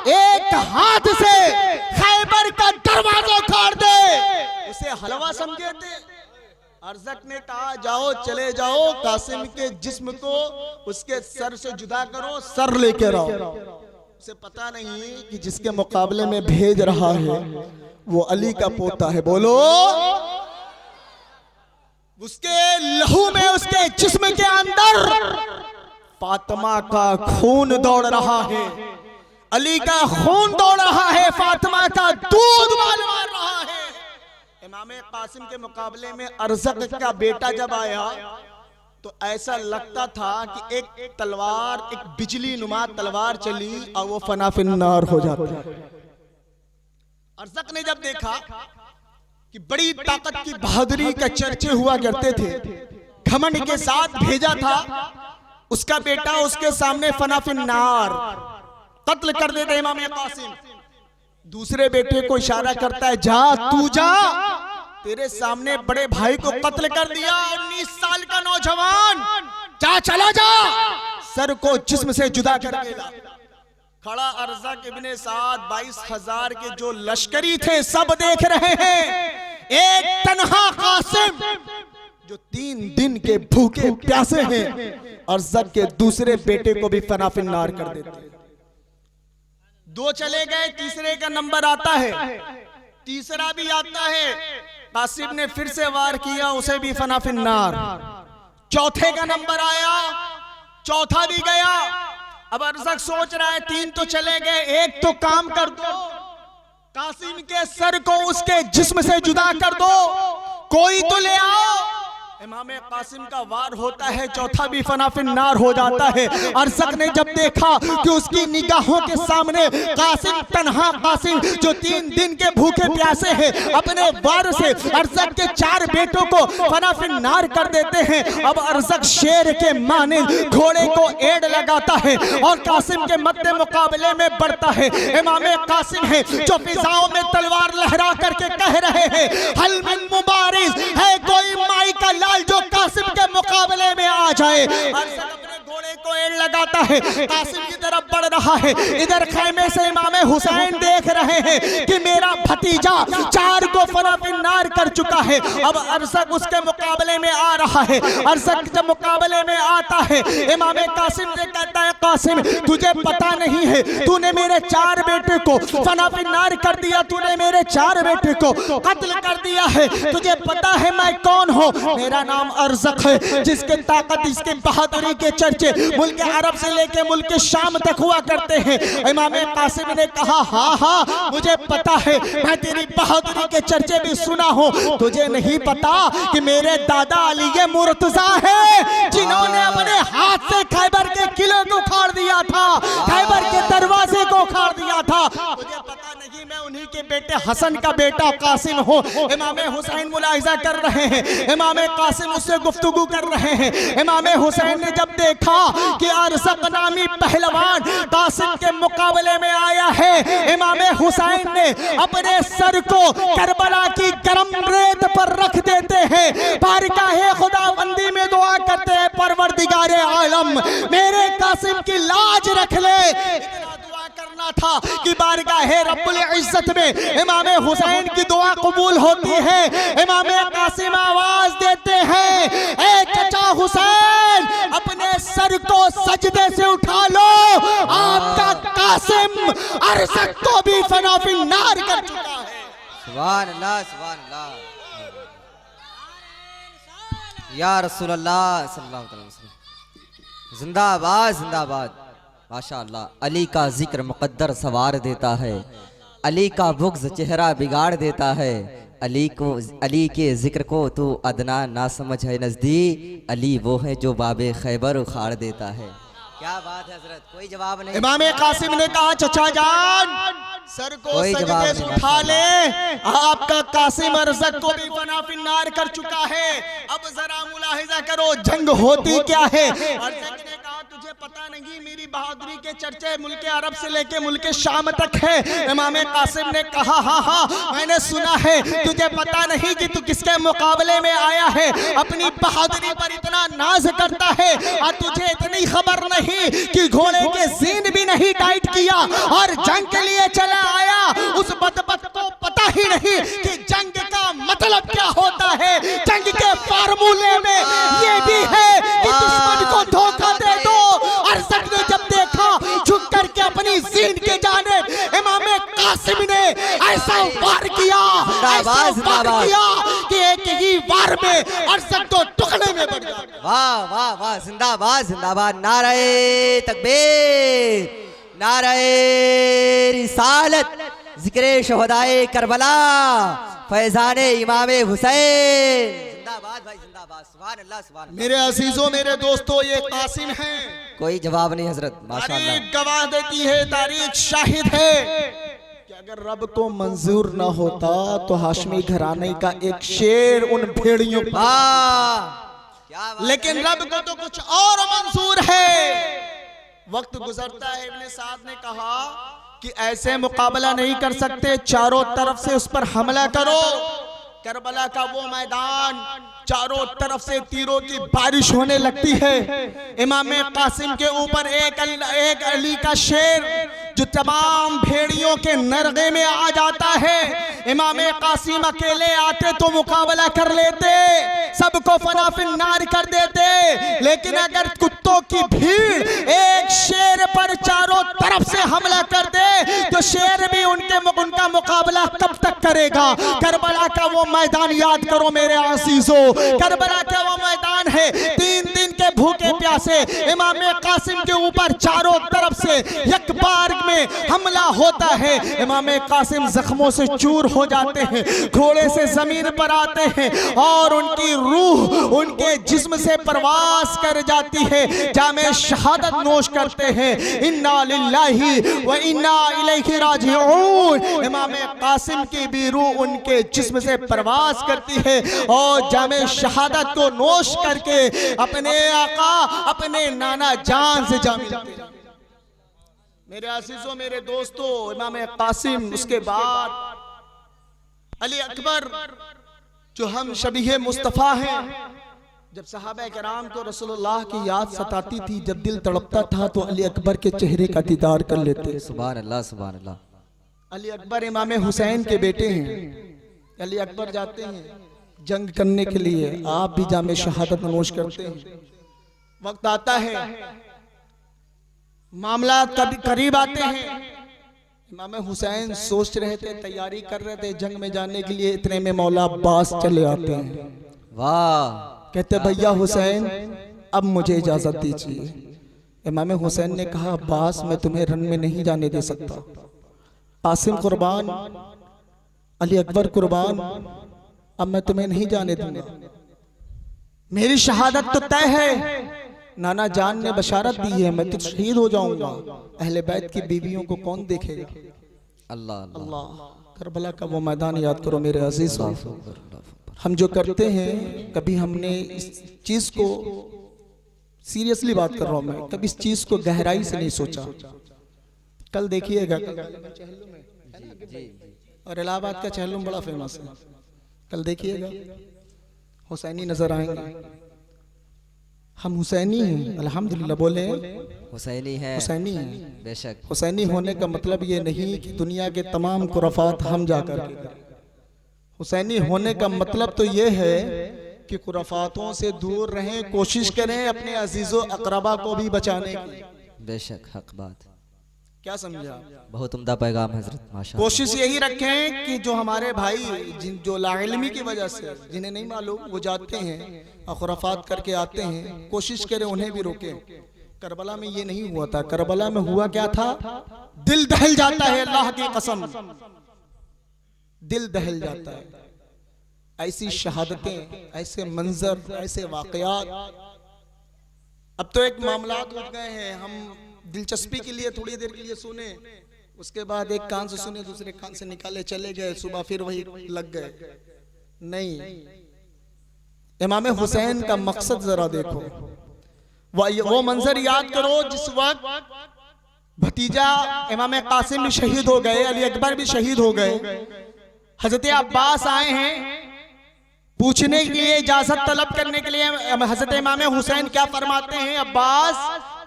एक हाथ से खैबर का दरवाजा उखाड़ दे, उसे हलवा समझे थे? अरज़क ने कहा जाओ चले जाओ कासिम के जिस्म को उसके सर से जुदा करो, सर लेके आओ। उसे पता नहीं कि जिसके मुकाबले में भेज रहा है वो अली का पोता है। बोलो, उसके लहू में, उसके जिस्म के अंदर फातिमा का खून दौड़ रहा है, अली का खून दौड़ रहा है, फातिमा का दूध मार रहा है। इमाम कासिम के मुकाबले में अरज़क का बेटा जब आया तो ऐसा लगता था कि एक तलवार, एक बिजली नुमा तलवार चली और वो फना फिन्नार हो जाता है। अरज़क ने जब देखा कि बड़ी ताकत की बहादुरी का चर्चे हुआ करते थे, घमंड के साथ भेजा था, उसका बेटा उसके सामने फना फिन्नार कत्ल कर देते इमाम कासिम। दूसरे बेटे को इशारा करता है, जा तू जा, तेरे सामने बड़े भाई को कत्ल कर दिया, 19 साल का नौजवान, जा चला जा, सर को जिस्म से जुदा कर देगा। खड़ा अरज़क इब्ने साद, 22,000 के जो लश्करी थे सब देख रहे हैं, एक तन्हा कासिम जो 3 दिन के भूखे प्यासे हैं, अरज़क के दूसरे बेटे को भी फना फिन्नार कर देते। 2 चले गए, तीसरे का नंबर आता है, तीसरा भी आता है, कासिम ने फिर से वार किया, उसे भी फना फिन्नार। चौथे का नंबर आया, चौथा भी गया। अब अरज़क सोच रहा है 3 तो चले गए, एक तो काम कर दो, कासिम के सर को उसके जिस्म से जुदा कर दो, कोई तो ले आओ। इमाम कासिम का वार होता है, चौथा भी फना फिन्नार हो जाता है। अरज़क ने जब देखा कि उसकी निगाहों के सामने कासिम, तन्हा कासिम जो 3 दिन के भूखे प्यासे हैं, अपने वार से अरज़क के 4 बेटों को फना फिन्नार कर देते हैं। अब अरज़क शेर के माने घोड़े को एड़ लगाता है और कासिम के मद्दे मुकाबले में बढ़ता है। इमाम कासिम है जो फिजाओं में तलवार लहरा करके कह रहे हैं, हल मिन मुबारिज, है कोई माई का जो कासिम के मुकाबले में आ जाए। अपने घोड़े को एड़ लगाता है, कासिम की तरफ बढ़ रहा है। इधर खैमे से इमाम हुसैन देख रहे हैं कि मेरा भतीजा 4 को फना फिन्नार कर चुका है। अब अरज़क उसके मुकाबले में आ रहा है। अरज़क जब मुकाबले में आता है, इमाम कासिम से कहता है, कासिम तुझे पता नहीं है, तूने मेरे 4 बेटे को फना फिन्नार कर दिया, तूने मेरे 4 बेटे को कत्ल कर दिया है, तुझे पता है मैं कौन हूँ? मेरा नाम अरज़क है, जिसके ताकत, इसके बहादुरी के चर्चे मुल्क अरब से लेके मुल्क शाम तक हुआ करते हैं। इमाम कासिम ने कहा, हाँ हाँ मुझे पता है, मैं तेरी बहादुरी के चर्चे भी सुना हूँ। तुझे नहीं पता कि मेरे दादा अली मुर्तजा है, जिन्होंने अपने हाथ से खैबर के किले को उखाड़ दिया था, खैबर के दरवाजे को उखाड़ दिया था। तुझे पता नहीं मैं उन्हीं के बेटे हसन का बेटा कासिम हूँ। इमाम हुसैन मुलाहिजा कर रहे हैं, इमाम कासिम उससे गुफ्तगू कर रहे हैं। इमाम हुसैन ने जब देखा कि अरज़क नामी पहलवान कासिम के मुकाबले में आया है, इमाम हुसैन ने अपने सर को करबला की गरम रेत पर रख देते हैं, बारगाहे खुदाबंदी में दुआ करते हैं, परवरदिगारे आलम मेरे कासिम की लाज रख ले। करना था कि बारगाहे रब्बुल इज्जत में इमाम हुसैन की दुआ कबूल होती है। इमाम कासिम आवाज देते हैं, ए चचा हुसैन, अपने सर को सजदे से अरसक को भी फना फिन्नार कर चुका है। सुभान अल्लाह, सुभान अल्लाह। या रसूल अल्लाह सल्लल्लाहु अलैहि वसल्लम, जिंदाबाद जिंदाबाद। माशाअल्लाह। अली का जिक्र मुकद्दर सवार देता है, अली का बुग़्ज़ चेहरा बिगाड़ देता है, अली के जिक्र को तू अदना ना समझ है नज़दीक, अली वो है जो बाबे खैबर उखाड़ देता है। क्या बात है हजरत, कोई जवाब नहीं। इमाम कासिम ने कहा चचा जान सर को सजदे से उठा ले, आपका कासिम अरज़क को भी फना फिन्नार कर चुका है। अब जरा मुलाहिजा करो जंग होती क्या है। अरज़क ने कहा तुझे पता नहीं मेरी बहादुरी के चर्चे मुल्क अरब से लेके मुल्क शाम तक है। इमाम कासिम ने कहा हाँ हाँ मैंने सुना है, तुझे पता नहीं कि तू किसके मुकाबले में आया है, अपनी बहादुरी पर इतना नाज करता है और तुझे इतनी खबर नहीं कि घोड़े के सीन भी नहीं टाइट किया और जंग के लिए चला आया। उस बदबख्त को पता ही नहीं कि जंग का मतलब क्या होता है। जंग के फार्मूले में ये भी है कि दुश्मन को धोखा दे दो। अरज़क ने जब देखा झुक करके अपनी सीन के जानिब इमाम कासिम ने ऐसा वार किया, ऐसा वार किया कि एक ही वार में अरज़क को टुकड़े में बढ़ गया। वाह वाह वाह, जिंदाबाद जिंदाबाद। नारे तकबीर, नारे रिसालत, जिक्रे शोहदाए करबला, फैजाने इमामे हुसैन। जिंदाबाद भाई जिंदाबाद। सुभान अल्लाह, सुभान अल्लाह। मेरे अजीजों मेरे दोस्तों ये कासिम हैं। कोई जवाब नहीं हजरत, माशाअल्लाह। तारीख गवाह देती है, तारीख शाहिद है कि अगर रब को मंजूर ना होता तो हाशमी घराने का एक शेर उन भेड़ियों पर, लेकिन रब को तो कुछ और मंजूर है। वक्त गुजरता है, इब्ने साद ने कहा कि ऐसे मुकाबला नहीं कर सकते, चारों तरफ से उस पर हमला करो। करबला का वो मैदान, चारों तरफ से तीरों की बारिश होने लगती है। इमाम कासिम के ऊपर एक अली का शेर जो तमाम भेड़ियों के नरगे में आ जाता है। इमाम कासिम अकेले आते तो मुकाबला कर लेते, सबको फना फिन्नार कर देते, लेकिन अगर कुत्तों की भीड़ एक शेर पर चारों तरफ से हमला कर दे तो शेर भी उनका मुकाबला कब तक करेगा। करबला का वो मैदान याद करो मेरे अजीजों, करबला का वो मैदान है, 3 दिन के भूखे प्यासे इमाम कासिम के ऊपर चारों तरफ से एक बार में हमला होता है। इमाम कासिम जख्मों से चूर हो जाते हैं, घोड़े से जमीन पर आते हैं और उनकी रूह उनके जिस्म से प्रवास कर जाती है, जामे शहादत नोश करते हैं। इन्ना लिल्लाहि व इन्ना इलैहि राजिऊन। इमाम कासिम की भी रूह उनके जिस्म से प्रवास करती है और जामे शहादत को नोश करके अपने आका अपने नाना जान से जा मिलते हैं। मेरे अजीजों मेरे दोस्तों, इमाम कासिम, उसके बाद अली अकबर जो हम शबीह मुस्तफ़ा हैं। जब सहाबा कराम को रसूलुल्लाह की याद सताती थी, जब दिल तड़पता था तो अली अकबर के चेहरे का दीदार कर लेते। सुभान अल्लाह, सुभान अल्लाह। अली अकबर इमाम हुसैन के बेटे हैं। अली अकबर जाते हैं जंग करने के लिए, आप भी जामे शहादत नोश करते हैं। वक्त आता है, मामला कभी करीब आते हैं। इमाम हुसैन सोच रहे थे, तैयारी कर रहे थे जंग में जाने के लिए, इतने में मौला अब्बास चले आते हैं। वाह। कहते भैया हुसैन अब मुझे इजाजत दीजिए। इमाम हुसैन ने कहा अब्बास मैं तुम्हें रन में नहीं जाने दे सकता। कासिम कुर्बान, अली अकबर कुर्बान, अब मैं तुम्हें नहीं जाने दूंगा। मेरी शहादत तो तय है, नाना जान ने बशारत दी है, मैं तो शहीद हो जाऊंगा। अहले बैत की बीवियों को कौन देखेगा। अल्लाह अल्लाह। करबला का वो मैदान याद करो मेरे अजीजों। हम जो करते हैं, कभी हमने इस चीज को, सीरियसली बात कर रहा हूं मैं, कभी इस चीज को गहराई से नहीं सोचा। कल देखिएगा, और इलाहाबाद का चहलम बड़ा फेमस है, कल देखिएगा हुसैनी नजर आएंगे। हम हुसैनी हैं, अल्हम्दुलिल्लाह बोले हुसैनी है, हुसैनी हैं। बेशक। हुसैनी होने का मतलब ये नहीं कि दुनिया के तमाम खुराफात हम जाकर के। हुसैनी होने का मतलब तो ये है कि खुराफातों से दूर रहें, कोशिश करें अपने अजीजों अकरबा को भी बचाने की। बेशक, हक बात। क्या समझा? बहुत उम्दा पैगाम हजरत, माशाअल्लाह। कोशिश यही रखें कि जो हमारे भाई जो लाइल्मी की वजह से जिन्हें नहीं मालूम वो जाते हैं और खुराफात करके आते हैं, कोशिश करें उन्हें भी रोकें। करबला में ये नहीं हुआ था। करबला में हुआ क्या था? दिल दहल जाता है, अल्लाह की कसम दिल दहल जाता है। ऐसी शहादतें, ऐसे मंजर, ऐसे वाकयात। अब तो एक मामलात उठ गए हैं, हम दिलचस्पी के लिए थोड़ी देर के लिए सुने, उसके बाद एक कान से सुने दूसरे कान से निकाले चले गए, सुबह फिर वही लग गए। नहीं, इमाम हुसैन का मकसद जरा देखो। वो मंजर याद करो जिस वक्त भतीजा इमाम कासिम भी शहीद हो गए, अली अकबर भी शहीद हो गए। हजरत अब्बास आए हैं पूछने के लिए, इजाजत तलब करने के लिए। हजरत इमाम हुसैन क्या फरमाते हैं? अब्बास,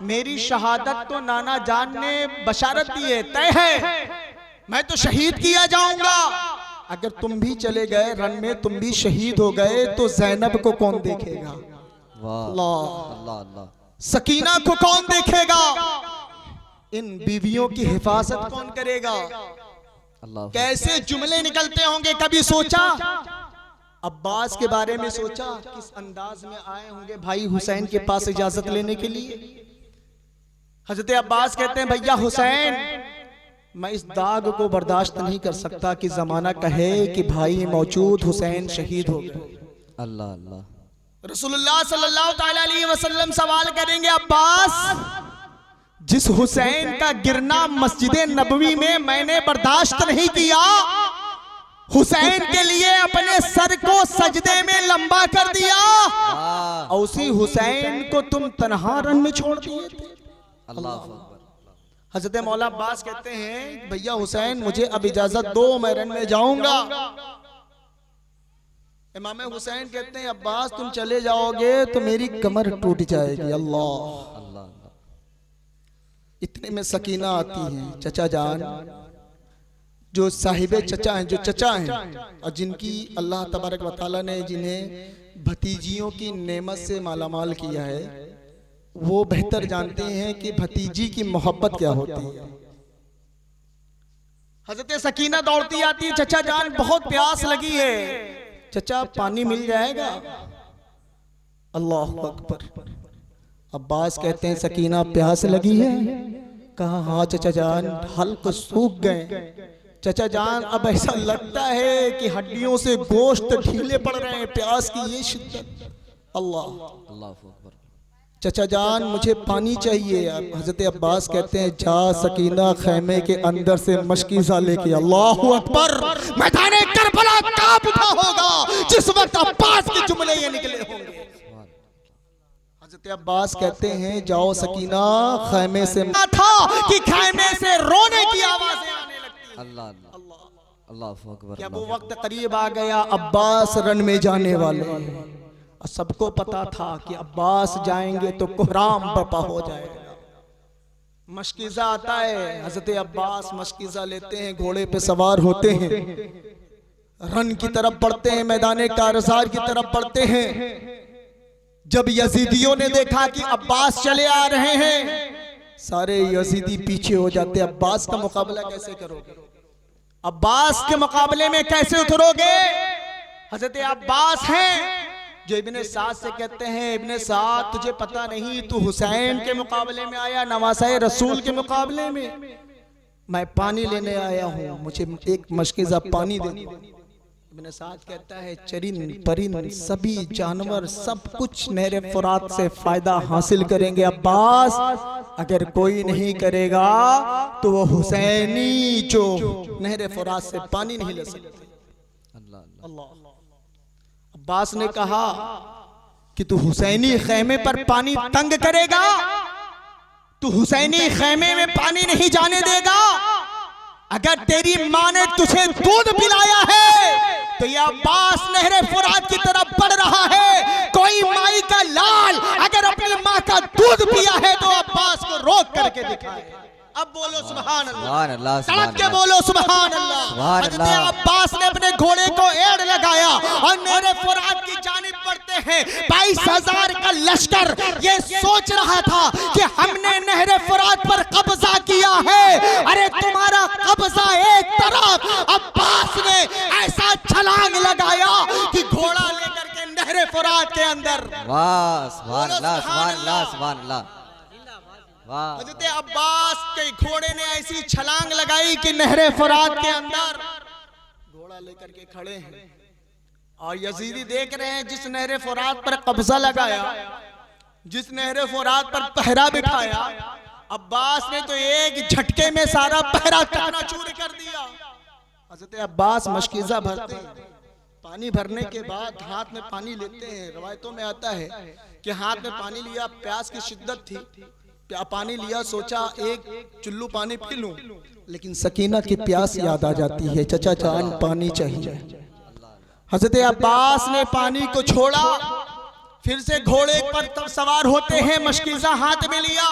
मेरी शहादत तो नाना जान ने बशारत दी है, तय है, मैं तो शहीद किया जाऊंगा। अगर तुम भी चले गए रन में, तुम भी शहीद हो गए, तो जैनब को कौन देखेगा? अल्लाह अल्लाह। सकीना को कौन देखेगा? इन बीवियों की हिफाजत कौन करेगा? अल्लाह। कैसे जुमले निकलते होंगे, कभी सोचा? अब्बास के बारे में सोचा? किस अंदाज में आए होंगे भाई हुसैन के पास इजाजत लेने के लिए? हजरत अब्बास कहते हैं, भैया हुसैन, मैं इस दाग को बर्दाश्त नहीं कर सकता कि जमाना कहे कि भाई मौजूद हुसैन शहीद हो गए। अल्लाह अल्लाह। रसूलुल्लाह सल्लल्लाहु अलैहि वसल्लम सवाल करेंगे, अब्बास, जिस हुसैन का गिरना मस्जिद नबवी में मैंने बर्दाश्त नहीं किया, हुसैन के लिए अपने सर को सजदे में लंबा कर दिया, और उसी हुसैन को तुम तन्हा रन में छोड़ दिए थे। अल्लाह। हजरत मौला अब्बास कहते हैं, भैया हुसैन, मुझे अब इजाजत दो, मैं रन में जाऊंगा। इमाम हुसैन कहते हैं, अब्बास, तुम चले जाओगे तो मेरी कमर टूट जाएगी। अल्लाह अल्लाह। इतने में सकीना आती है, चचा जान, जो साहिबे चचा हैं, जो चचा हैं और जिनकी अल्लाह तबारक व तआला ने जिन्हें भतीजियों की नेमत से मालामाल किया है, वो बेहतर जानते हैं कि भतीजी की मोहब्बत क्या होती है। हजरत सकीना दौड़ती आती है, चचा जान, बहुत प्यास लगी है, चचा पानी मिल जाएगा? अल्लाह अकबर। अब्बास कहते हैं, सकीना प्यास लगी है? कहा, हाँ चचा जान, हल्क सूख गए। चचा जान, अब ऐसा लगता है कि हड्डियों से गोश्त ढीले पड़ रहे हैं, प्यास की ये शिद्दत। अल्लाह अल्लाह अकबर। चचा जान, मुझे पानी चाहिए। हजरत अब्बास कहते हैं, जा सकीना खैमे के अंदर से मशकीज़ा लेके। अल्लाह अकबर। मैदान करबला कांप उठा होगा जिस वक्त अब्बास के जुमले ये निकले होंगे। हजरत अब्बास कहते हैं, जाओ सकीना, खैमे से था कि खैमे से रोने की आवाजें आने लगती। अल्लाह अल्लाह अकबर। क्या वो वक्त करीब आ गया, अब्बास रन में जाने वाले। सबको पता था कि अब्बास जाएंगे तो कोहराम बर्पा हो जाएगा। मशकीज़ा आता है, हजरत अब्बास मशकीज़ा लेते हैं, घोड़े पे सवार होते हैं, रन की तरफ बढ़ते हैं, मैदान कारज़ार की तरफ बढ़ते हैं। जब यजीदियों ने देखा कि अब्बास चले आ रहे हैं, सारे यजीदी पीछे हो जाते। अब्बास का मुकाबला कैसे करोगे? अब्बास के मुकाबले में कैसे उतरोगे? हजरत अब्बास हैं जो इब्ने साद से कहते हैं, इब्ने साद, तुझे पता नहीं, तू हुसैन के मुकाबले में आया, नवासाए रसूल के मुकाबले में। मैं पानी लेने आया हूँ, मुझे एक मशकीज़ा पानी दे। इब्ने साद कहता है, चरिन परिन सभी जानवर सब कुछ नहर फुरात से फायदा हासिल करेंगे। अब्बास, अगर कोई नहीं करेगा तो वो हुसैनी जो नहर फुरात से पानी नहीं ले सकते। अल्लाह अल्लाह। अब्बास ने कहा कि तू हुसैनी खैमे पर पानी तंग करेगा, तू हुसैनी खैमे में पानी नहीं जाने देगा। अगर तेरी माँ ने तुझे दूध पिलाया है तो ये अब्बास नहरे फुरात की तरफ बढ़ रहा है। कोई माई का लाल अगर अपनी माँ का दूध पिया है तो अब्बास को रोक करके दिखाए। अब बोलो सुभान अल्लाह, सुभान अल्लाह, तड़प सुभान के अल्लाह। बोलो सुभान अल्लाह। सुभान हज़रत अल्लाह। अब्बास ने अपने घोड़े को एड़ लगाया और नहर फुरात की जानिब बढ़ते हैं। 22,000 का लश्कर ये सोच रहा था कि हमने नहर फुरात पर कब्जा किया है। अरे तुम्हारा कब्जा एक तरफ, अब्बास ने ऐसा छलांग लगाया कि घोड़ा लेकर के नहर फुरात के अंदर। वाह, सुभान अल्लाह, सुभान अल्लाह, सुभान अल्लाह। वाह, हज़रत अब्बास के घोड़े ने ऐसी छलांग लगाई कि नहर फुरात के अंदर घोड़ा लेकर के खड़े हैं और यजीदी देख रहे हैं जिस नहर फुरात पर कब्जा लगाया, जिस नहर फुरात पर पहरा बिठाया, अब्बास ने तो एक झटके में सारा पहरा चकनाचूर कर दिया। हज़रत अब्बास मशकीज़ा भरते हैं, पानी भरने के बाद हाथ में पानी लेते हैं। रवायतों में आता है कि हाथ में पानी लिया, प्यास की शिद्दत थी, पानी लिया, सोचा एक चुल्लू पानी पी लूं, लेकिन सकीना की प्यास याद आ जाती है, चचा जान पानी चाहिए। हज़रत अब्बास ने पानी को छोड़ा, फिर से घोड़े पर तब सवार होते हैं, मशकीज़ा हाथ में लिया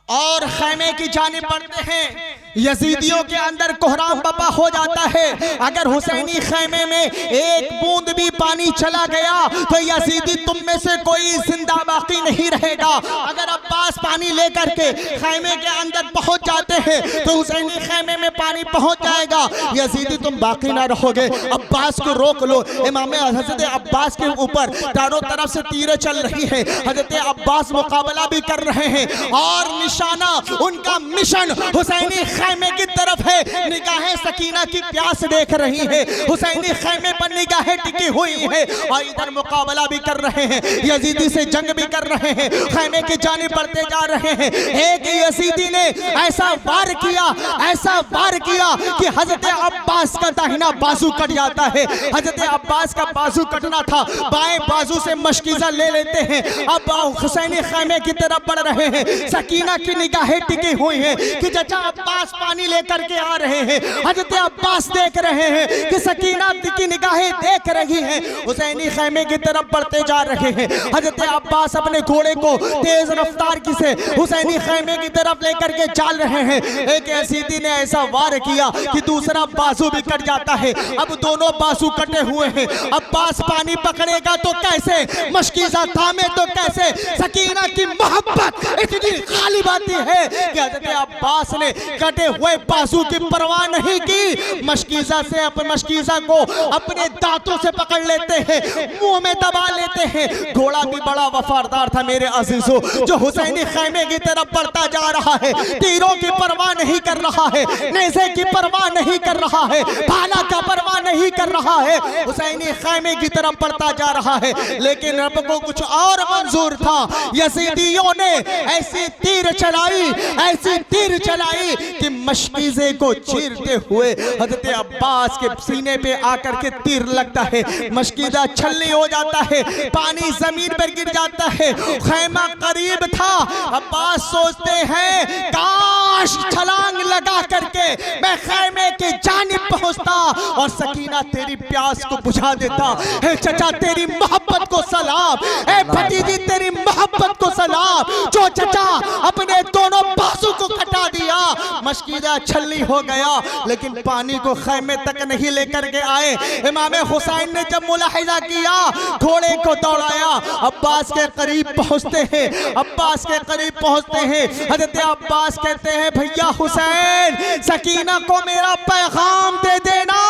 और खैमे की जानिब बढ़ते हैं। यजीदियों के अंदर कोहराम बपा हो जाता है। अगर हुसैनी खैमे में एक बूंद भी पानी चला गया तो यजीदी तुम में से कोई जिंदा बाकी नहीं रहेगा। अगर अब्बास पानी लेकर के खैमे के अंदर पहुंच जाते हैं तो हुसैनी खैमे में पानी पहुंच जाएगा, यजीदी तुम बाकी ना रहोगे। अब्बास को रोक लो। इमाम हज़रत अब्बास के ऊपर चारों तरफ से तीरें चल रही है। हज़रत अब्बास मुकाबला भी कर रहे हैं और निशाना उनका मिशन हुसैनी खैमे की तरफ है। निगाहें सकीना की प्यास देख रही है, हुसैनी खैमे पर निगाहें टिकी हुई है और इधर मुकाबला भी कर रहे हैं, यजीदी से जंग भी कर रहे हैं, खैमे की जानिब बढ़ते जा रहे हैं। एक यजीदी ने ऐसा वार किया, ऐसा वार किया कि हज़रत अब्बास का दाहिना बाजू कट जाता है। हज़रत अब्बास का बाजू कटना था, बाएं बाजू से मशकीज़ा ले लेते हैं। अब हुसैनी खैमे की तरफ बढ़ रहे हैं, सकीना की निगाहें टिकी हुई हैं कि चचा अब्बास पानी लेकर के आ रहे हैं। हज़रत अब्बास देख रहे हैं कि सकीना की निगाहें देख रही हैं, हुसैनी खैमे की तरफ बढ़ते जा रहे हैं। हज़रत अब्बास अपने घोड़े को तेज रफ्तार की से हुसैनी खैमे की तरफ लेकर के चल रहे हैं। एक यजीदी ने ऐसा वार किया कि दूसरा बाजू भी कट जाता है। अब दोनों बाजू कटे हुए हैं। अब्बास पानी पकड़ेगा तो कैसे, मशकीज़ा थामे तो कैसे। सकीना की मोहब्बत इतनी गालिब आती है कि हज़रत अब्बास ने कटे हुए बाजू की परवाह नहीं की, मशकीज़ा से अपने मशकीज़ा को अपने दांतों से पकड़ लेते हैं, मुंह में दबा लेते हैं। घोड़ा भी बड़ा वफादार था मेरे अजीजों, जो हुसैनी खैमे की तरफ बढ़ता जा रहा है, तीरों की परवाह नहीं कर रहा है, नेज़े की परवाह नहीं कर रहा है, भाला का परवाह नहीं कर रहा है, हुसैनी खैमे की तरफ बढ़ता जा रहा है। लेकिन रब को कुछ और मंजूर था। यजीदियों ने ऐसी तीर चलाई, ऐसी तीर चलाई कि मशकीज़े को चीरते हुए हज़रत अब्बास के सीने पे आकर के तीर लगता है। मशकीज़ा छलनी हो जाता है, पानी जमीन पर गिर जाता है। खैमा करीब था। अब्बास सोचते हैं काश छलांग लगा करके मैं खैमे के जानिब पहुंचता और सकीना तेरी प्यास को बुझा देता। है चचा तेरी मोहब्बत को सलाम, है भतीजी तेरी मोहब्बत को सलाम, जो चचा अपने दोनों बाजू को कटा दिया। मशकीज़ा छलनी हो गया लेकिन पानी को खैमे तक नहीं लेकर के आए। इमाम हुसैन ने जब मुलाहिजा किया, घोड़े को दौड़ाया, अब्बास के करीब पहुंचते हैं। अब्बास के करीब पहुंचते हैं, हज़रत अब्बास कहते हैं भैया हुसैन सकीना को मेरा पैगाम दे देना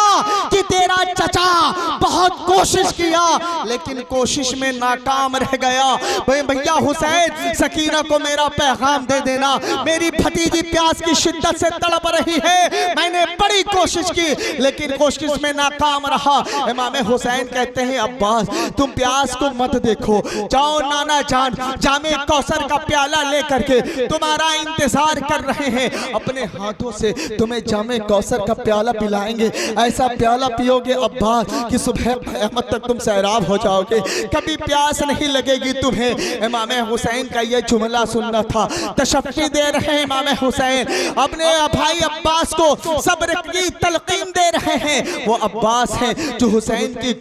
कि तेरा चचा बहुत कोशिश किया लेकिन कोशिश में नाकाम रह गया। भैया हुसैन सकीना को मेरा पैगाम दे देना, मेरी भतीजी प्यास की शिद्दत से तड़प रही है, मैंने बड़ी कोशिश की लेकिन कोशिश में नाकाम रहा। इमाम हुसैन कहते हैं अब्बास तुम प्यास को मत देखो, जाओ नाना जान जामे कौसर का प्याला लेकर के तुम्हारा इंतजार कर रहे हैं, अपने हाथों से तुम्हें जामे कौसर का प्याला पिलाएंगे। ऐसा प्याला पियोगे अब्बास कि सुबह क़यामत तक तुम सैराब हो जाओगे, कभी प्यास नहीं लगेगी तुम्हें। इमाम हुसैन का ये जुमला सुनना था। तशफ़ी दे रहे हैं इमाम हुसैन, अपने भाई अब्बास को सब्र की तलकीन दे रहे हैं। वो अब्बास है जो हुसैन की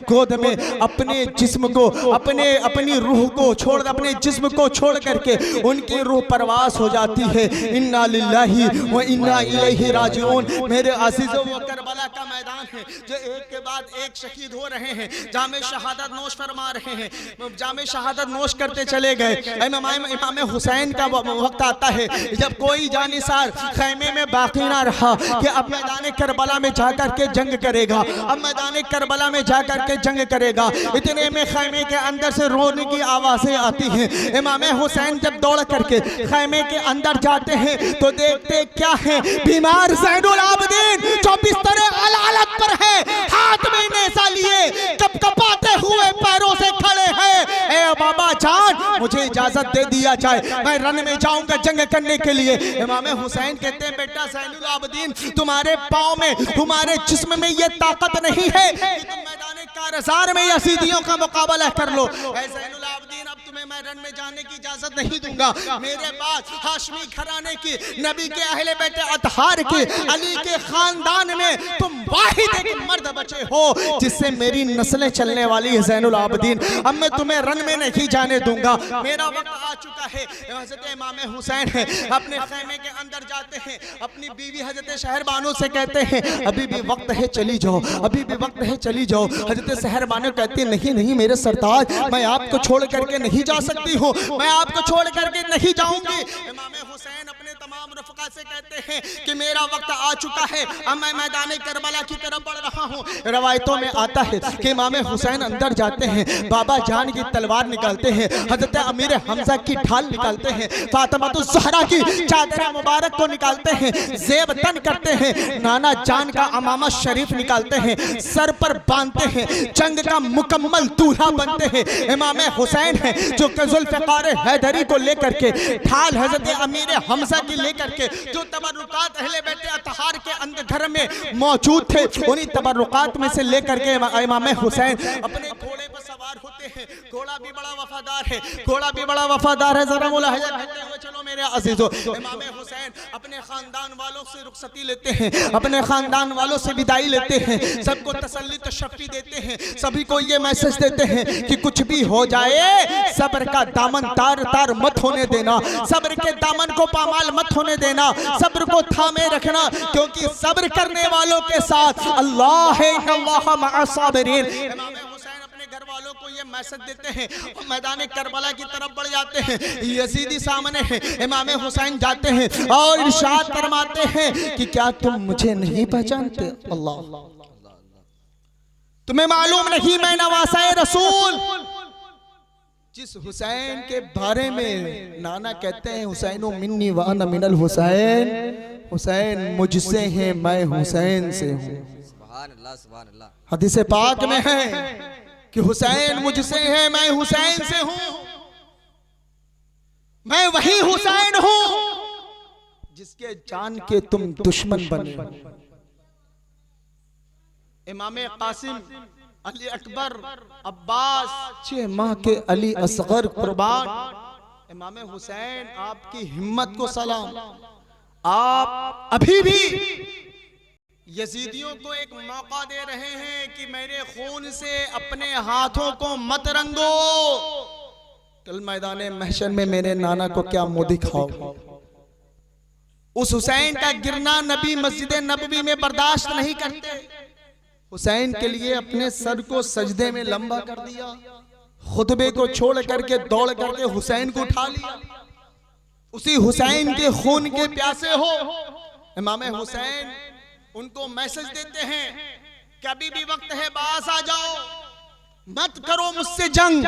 गोद में अपने जिस्म को, अपनी रूह को छोड़, अपने जिस्म को छोड़ करके उनकी रूह परवास हो जाती है। इन्ना लिल्लाहि व इन्ना इलैहि राजिऊन। मेरे अज़ीज़ों, वो करबला का मैदान है जो एक के बाद एक शहीद हो रहे हैं, जामे शहादत नोश फरमा रहे हैं, जामे शहादत नोश करते चले गए। इमाम हुसैन का वक्त आता है जब कोई जानिसार खैमे में बाकी ना रहा कि अब मैदान करबला में जाकर के जंग करेगा, अब मैदान करबला में जाकर के जंग करेगा। इतने में खैमे के अंदर से रोने की आवाजें आती हैं। इमाम हुसैन जब दौड़ करके खैमे के अंदर जाते हैं तो देखते क्या है, बीमार ज़ैनुल आबिदीन जो बिस्तर अलालत पर है, हाथ में नेज़ा लिए कपकपाते हुए पैरों से खड़े हैं। ए बाबा जान, मुझे इजाजत दे दिया जाए, मैं रन में जाऊंगा जंग करने के लिए। इमाम हुसैन कहते हैं, बेटा ज़ैनुल आबिदीन, तुम्हारे पाँव में, तुम्हारे जिस्म में ये ताकत नहीं है कि तुम मैदान कारज़ार में यज़ीदियों का मुकाबला कर लो। ए ज़ैनुल आबिदीन, अब तुम्हें मैं रन में जाने की इजाजत नहीं दूंगा। मेरे पास हाशमी घराने की, नबी के अहले बेटे अतहार के, अली के खानदान में तुम वाहिद एक मर्द बचे हो जिससे मेरी नस्लें चलने वाली है ज़ैनुल आबिदीन। अब मैं तुम्हें रन में नहीं जाने दूंगा, मेरा वक्त आ चुका है। हज़रत इमाम हुसैन है अपने खैमे के अंदर जाते हैं, अपनी बीवी हज़रत शहरबानो से कहते हैं, अभी भी वक्त है चली जाओ, अभी भी वक्त है चली जाओ। हज़रत शहरबानो कहती है, नहीं नहीं मेरे सरताज, मैं आपको छोड़ करके नहीं जा सकती हूँ, मैं आपको छोड़ करके नहीं जाऊंगी। इमाम हुसैन अपने तमाम रफ़क़ा से कहते हैं कि मेरा वक्त आ चुका है, अब मैं मैदान करबला की तरफ बढ़ रहा हूँ। रवायतों में आता है कि इमाम हुसैन अंदर जाते हैं, बाबा जान की तलवार निकालते हैं, हज़रत अमीर हमजा की ढाल निकालते हैं, फातिमातुज़ ज़हरा की चादर मुबारक को निकालते हैं, ज़ेब तन करते हैं, नाना जान का अमामा शरीफ निकालते हैं, सर पर बांधते हैं, जंग का मुकम्मल दूल्हा बनते हैं। इमाम हुसैन है जो ज़ुल्फ़िकार हैदरी को लेकर के, ढाल हज़रत अमीर हमजा की लेकर के, जो तबर्रुकात अहले बैते अतहार के अंदर घर में मौजूद थे, उन्हीं तबर्रुकात में से लेकर के इमाम हुसैन अपने घोड़े पर सवार होते हैं। घोड़ा भी बड़ा वफादार है, घोड़ा भी बड़ा वफादार है। ज़रा मुलाहिज़ा करते हुए चलो मेरे अज़ीज़ों, इमाम हुसैन अपने ख़ानदान वालों से रुखसती लेते हैं, अपने ख़ानदान वालों से विदाई लेते हैं, सबको तसल्ली तशफ़ी देते हैं, सभी को ये मैसेज देते हैं कि कुछ भी हो जाए सब्र का दामन तार तार मत होने देना, सब्र के दामन को पामाल मत होने देना, सब्र को थामे रखना, क्योंकि सब्र करने वालों के साथ अल्लाह है, अल्लाह मअस साबिरीन। इमाम हुसैन अपने घर वालों को ये मैसेज देते हैं और मैदान करबला की तरफ बढ़ जाते हैं। यजीदी सामने है, इमाम हुसैन जाते हैं और इरशाद फरमाते हैं कि क्या तुम मुझे नहीं पहचानते? अल्लाह, तुम्हें मालूम नहीं मैं नवासाए रसूल। जिस हुसैन के बारे में नाना कहते हैं, हुसैनो मिन्नी व अना मिनल हुसैन, हुसैन मुझसे है मैं हुसैन से हूँ। सुभान अल्लाह, सुभान अल्लाह। हदीस पाक में है कि हुसैन मुझसे है मैं हुसैन से हूँ, मैं वही हुसैन हूँ जिसके जान के तुम दुश्मन बने हो। इमाम कासिम, अली अकबर, अब्बास, 6 माह के अली असगर कुर्बान, इमाम हुसैन आपकी हिम्मत को सलाम। आप अभी भी यजीदियों को एक मौका दे रहे हैं कि मेरे खून से अपने हाथों को मत रंगो, कल मैदान महशर में मेरे नाना को क्या मुंह दिखाओ। उस हुसैन का गिरना नबी मस्जिद नबवी में बर्दाश्त नहीं करते। हुसैन के लिए अपने सर को सजदे में लंबा कर दिया, खुतबे को छोड़ करके दौड़ करके हुसैन को उठा लिया। उसी हुसैन के खून के प्यासे हो इमाम हुसैन उनको मैसेज देते हैं, कभी भी वक्त है बास आ जाओ, मत करो मुझसे जंग,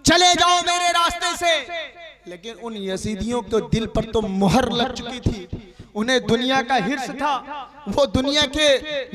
चले जाओ मेरे रास्ते से। लेकिन उन यजीदियों के दिल पर तो मुहर लग चुकी थी, उन्हें दुनिया का हिर्स था, वो दुनिया के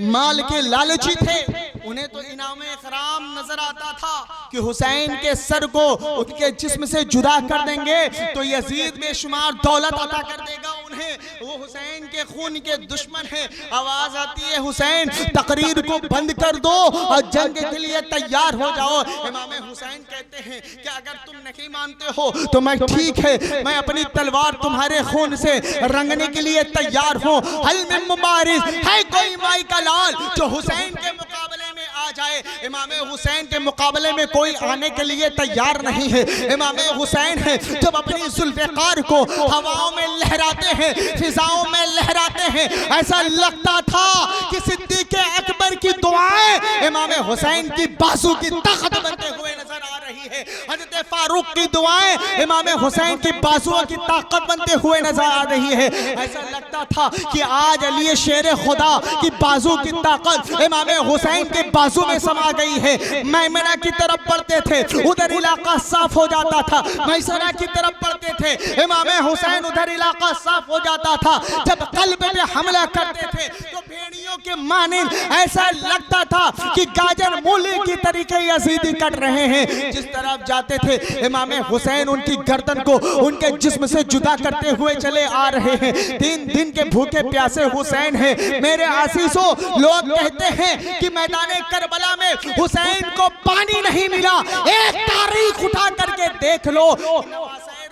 माल के लालची थे। उन्हें तो इनाम इकराम नजर आता था कि हुसैन के सर को उनके जिस्म से जुदा कर देंगे तो यजीद बेशुमार दौलत अता कर देगा उन्हें। हैं, वो हुसैन के खून के दुश्मन हैं। आवाज आती है हुसैन तकरीर को बंद कर दो और जंग के लिए तैयार हो जाओ। इमाम हुसैन कहते हैं कि अगर तुम नहीं मानते हो तो मैं ठीक है, मैं अपनी तलवार तुम्हारे खून से रंगने के लिए तैयार हूँ। हल में मुबारिज है कोई माई का लाल जो हुसैन के मुकाबले में आ जाए। इमाम हुसैन के मुकाबले में कोई आने के लिए तैयार नहीं है। इमाम हुसैन है जब अपनी जुल्फ़िकार को हवाओं में लहराते हैं, फिजाओं में लहराते हैं, ऐसा लगता था कि सिद्दीक़ अकबर की दुआएं इमाम हुसैन की बाजू की ताकत बनते हुए नजर आ रही है। हज़रत फारूक की दुआएं इमाम हुसैन की बाजुओं की ताकत बनते हुए नजर आ रही है। ऐसा लगता था कि आज अली शेर खुदा की बाजू की ताकत इमाम हुसैन के बाजू में समा गई है। मैमना की तरफ बढ़ते थे, उधर इलाका साफ हो जाता था। मैसरा की तरफ बढ़ते थे, इमाम हुसैन उधर इलाका साफ हो जाता था। जब कल्ब पे हमला करते थे तो भेड़ियों के मानिंद ऐसा लगता था कि गाजर मूली की तरीके यजीदी कट रहे हैं। जिस तरफ जाते थे इमाम हुसैन उनकी गर्दन को उनके जिस्म से जुदा करते हुए चले आ रहे हैं। 3 दिन के भूखे प्यासे हुसैन हैं। मेरे आशीषों, लोग कहते हैं कि मैदान करबला में हुसैन को पानी नहीं मिला। एक तारीख उठा करके देख लो,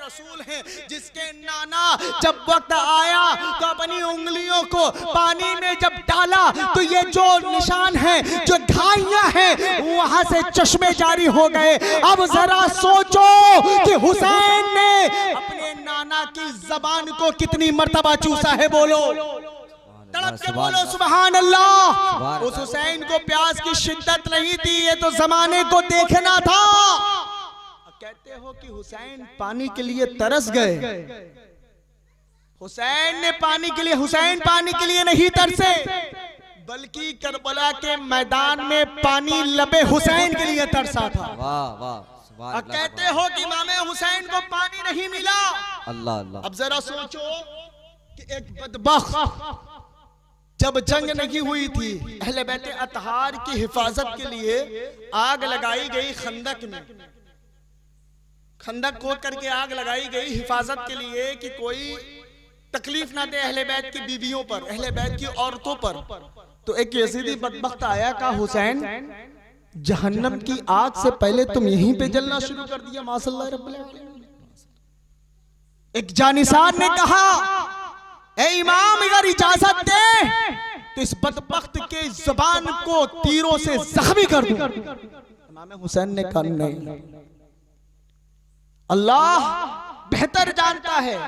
रसूल है जिसके नाना जब वक्त आया तो अपनी उंगलियों को पानी में जब डाला तो ये जो निशान है, जो घाइयां हैं, वहां से चश्मे जारी हो गए। अब जरा सोचो कि हुसैन ने अपने नाना की जबान को कितनी मर्तबा चूसा है। बोलो, तड़प के बोलो सुभान अल्लाह। उस हुसैन को प्यास की शिद्दत नहीं थी, ये तो जमाने को देखना था। कहते हो कि हुसैन पानी के लिए तरस गए। हुसैन ने पानी के लिए, हुसैन पानी के लिए नहीं तरसे, बल्कि करबला के मैदान में पानी लबे हुसैन के लिए तरसा था। वाह वाह। अब कहते हो कि इमाम हुसैन को पानी नहीं मिला। अल्लाह अल्लाह। अब जरा सोचो कि एक बदबख्त जब जंग नहीं हुई थी, अहले बैत अतहार की हिफाजत के लिए आग लगाई गई खंदक में, खंदक खोद करके आग लगाई गई हिफाजत के लिए कि कोई तकलीफ ना दे अहले बैत की बीवियों पर, अहले बैत की औरतों पर। तो एक यजीदी बदबख्त आया, कहा हुसैन जहन्नम की आग से पहले तुम यहीं पे जलना शुरू कर दिया। माशअल्लाह रब्बुल आलमीन। एक जानिसार ने कहा, ए इमाम अगर इजाजत दे तो इस बदबख्त के जुबान को तीरों से जख्मी कर दूं। इमाम हुसैन ने कहा नहीं, अल्लाह बेहतर जानता है।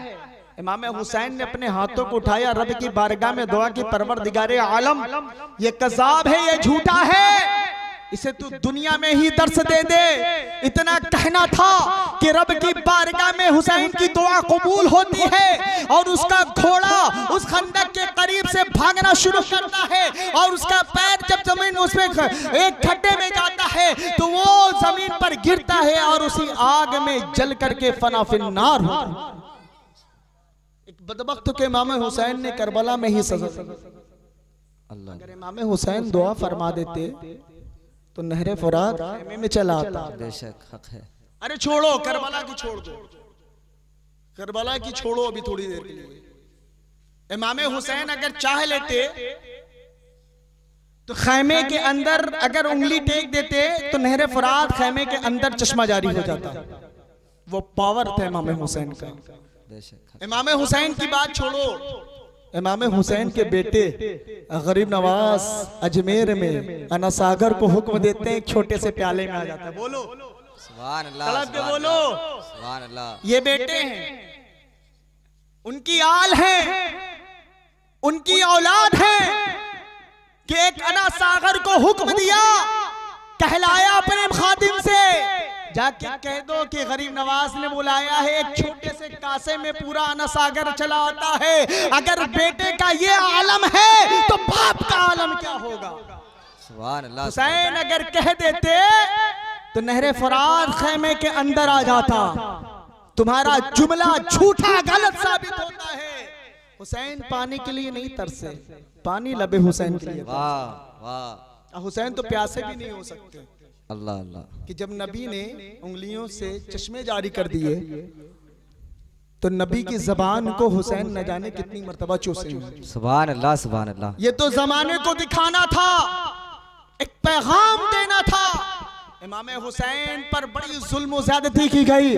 इमाम हुसैन ने अपने हाथों को उठाया, रब की बारगाह में दुआ की, परवरदिगारे आलम ये कज़ाब है, ये झूठा है, इसे तू दुनिया में ही दर्श दे दे। इतना कहना था कि रब की बारगाह में हुसैन की दुआ कबूल होती है और उसका घोड़ा उस खंदक के करीब से भागना शुरू करता है और उसका पैर जब जमीन उसमें एक खड्डे में जाता है तो वो जमीन पर गिरता है और उसी आग में जल करके फनाफिन्नार होता है। एक बदबख्त के इमाम हुसैन ने करबला में ही सजा। अगर इमाम हुसैन दुआ फरमा देते तो नहरे फुरात में चला आता। बेशक हक है। अरे छोड़ो करबला की, छोड़ दो करबला की, छोड़ो अभी थोड़ी देर के लिए। इमाम हुसैन अगर चाह लेते तो खैमे के अंदर अगर उंगली टेक देते तो नहरे फुरात खैमे के अंदर चश्मा जारी हो जाता। वो पावर था इमाम हुसैन का। इमाम हुसैन की बात छोड़ो, इमाम हुसैन के बेटे गरीब नवाज अजमेर में अना सागर को हुक्म देते हैं, एक छोटे से प्याले में आ जाता है। बोलो सुभान अल्लाह, तड़प के बोलो सुभान अल्लाह। ये बेटे हैं, उनकी आल है, उनकी औलाद है कि एक अना सागर को हुक्म दिया, कहलाया अपने खादिम से, जाके कह दो कि गरीब नवाज ने बुलाया है, एक छोटे से कासे में पूरा अना सागर चला आता है। अगर बेटे का ये आलम है तो बाप का आलम क्या होगा। सुभान अल्लाह। हुसैन अगर कह देते तो नहरे फुरात खैमे के अंदर आ जाता। तुम्हारा जुमला झूठा गलत साबित होता है। हुसैन पानी के लिए नहीं तरसे, पानी लबे हुसैन के लिए। वाह वाह। हुसैन तो प्यासे भी नहीं हो सकते। अल्लाह अल्लाह। कि जब नबी ने उंगलियों से चश्मे जारी कर दिए तो नबी की जबान को हुसैन न जाने कितनी मर्तबा चूसे हैं। सुभान अल्लाह, सुभान अल्लाह। ये तो जमाने को दिखाना था, एक पैगाम देना था। इमाम हुसैन पर बड़ी जुल्म ज्यादती की गई।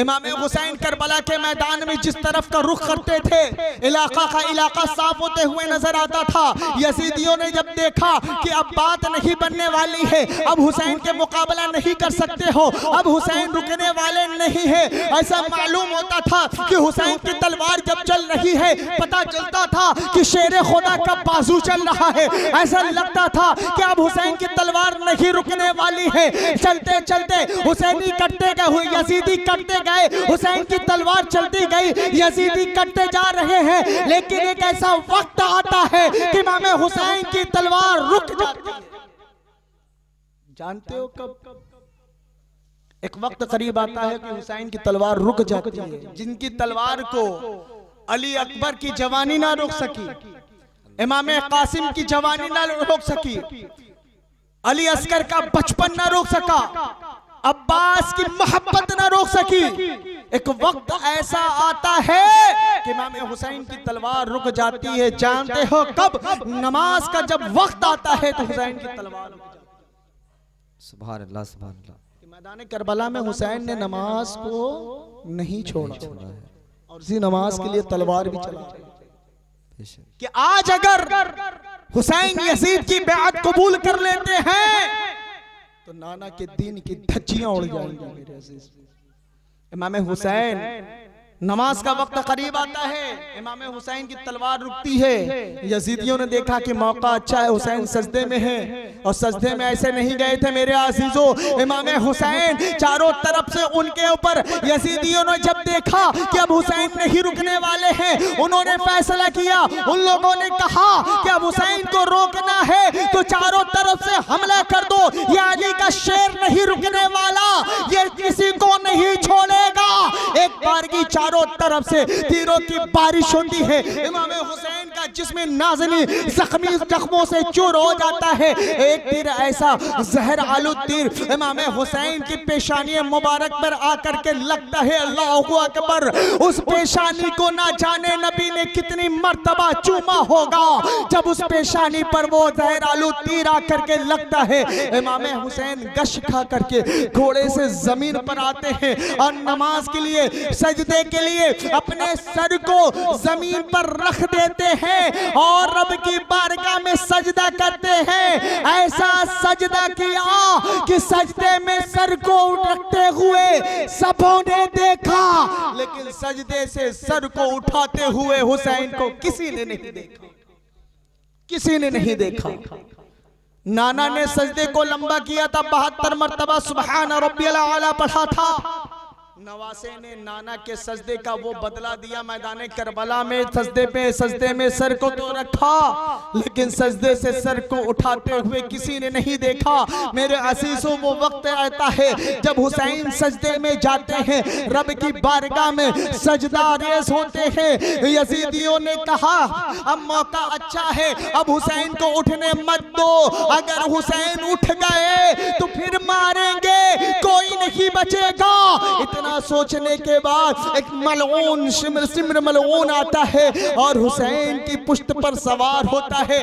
इमाम हुसैन करबला के मैदान में जिस तरफ का रुख करते थे, इलाका का इलाका साफ होते हुए नजर आता था। यजीदियों ने जब देखा कि अब बात नहीं बनने वाली है, अब हुसैन के मुकाबला नहीं कर सकते हो, अब हुसैन रुकने वाले नहीं है, ऐसा मालूम होता था कि हुसैन की तलवार जब चल रही है, पता चलता था कि शेर खुदा का बाजू चल रहा है। ऐसा लगता था कि अब हुसैन की तलवार नहीं रुकने वाली है। चलते चलते हुसैनी कटते गए, यजीदी कटते गए, हुसैन की तलवार चलती गई, यजीदी कटते जा रहे हैं। लेकिन एक ऐसा वक्त आता है कि इमाम हुसैन की तलवार रुक जाती है। जानते हो कब? एक वक्त करीब आता है कि हुसैन की तलवार रुक जाती है। जिनकी तलवार को अली अकबर की जवानी ना रोक सकी, इमाम कासिम की जवानी ना रोक सकी, अली अस्कर का बचपन ना रोक सका, अब्बास की मोहब्बत ना रोक सकी, एक वक्त ऐसा आता है कि इमाम हुसैन की तलवार रुक जाती है। जानते हो कब? नमाज का जब वक्त आता है तो हुसैन की तलवार रुक जाती है। सुभान अल्लाह, सुभान अल्लाह। मैदान करबला में हुसैन ने नमाज को नहीं छोड़ा और इसी नमाज के लिए तलवार भी चला कि आज अगर हुसैन यजीद की बेअत कबूल कर लेते हैं तो नाना के दीन की धज्जियां उड़ जाएंगी। मेरे अजीज, इमाम हुसैन नमाज का वक्त करीब आता है, इमाम हुसैन की तलवार रुकती है। यजीदियों ने देखा कि मौका अच्छा है, हुसैन सजदे में है, और सजदे में ऐसे नहीं गए थे मेरे अजीजों। इमाम हुसैन चारों तरफ से उनके ऊपर यजीदियों ने जब देखा कि अब हुसैन नहीं रुकने वाले हैं, उन्होंने फैसला किया, उन लोगों ने कहा कि अब हुसैन को रोकना है तो चारों तरफ से हमला कर दो, ये अली का शेर नहीं रुकने वाला, ये किसी को नहीं छोड़ेगा। एक बार की चारों तरफ से तीरों की बारिश होती है। इमाम हुसैन का जिस्म नाज़नी जख्मी जख्मों से चूर हो जाता है। एक तीर ऐसा जहर आलू तीर इमाम हुसैन की पेशानी मुबारक पर आकर के लगता है। अल्लाहु अकबर। उस पेशानी को ना जाने नबी ने कितनी मर्तबा चूमा होगा जब उस पेशानी पर वो जहर आलू तीर आकर के लगता है। इमाम हुसैन गश खा करके घोड़े से जमीन पर आते हैं और नमाज के लिए, सजदे के लिए अपने सर को जमीन पर रख देते हैं और रब की बारगाह में सजदा करते हैं। ऐसा सजदा किया कि सजदे में सर को रखते हुए सबों ने देखा, लेकिन सजदे से सर को उठाते हुए हुसैन को किसी ने नहीं देखा, किसी ने नहीं देखा। नाना ने सजदे को लंबा किया था, 72 मर्तबा सुभान रब्बियल आला पढ़ा था। नवासे ने नाना के सजदे का वो बदला दिया। मैदान करबला में सजदे में सर को तो रखा, लेकिन सजदे से सर को उठाते हुए किसी ने नहीं देखा। मेरे अजीजों, वो वक्त आता है जब हुसैन सजदे में जाते हैं, रब की बारगाह में सजदा रेज़ होते हैं। यजीदियों ने कहा अब मौका अच्छा है, अब हुसैन को उठने मत दो, अगर हुसैन उठ गए तो फिर मारेंगे, कोई नहीं बचेगा। इतना सोचने के बाद एक मलऊन सिमर मलऊन आता है और हुसैन की पुश्त पर सवार होता है।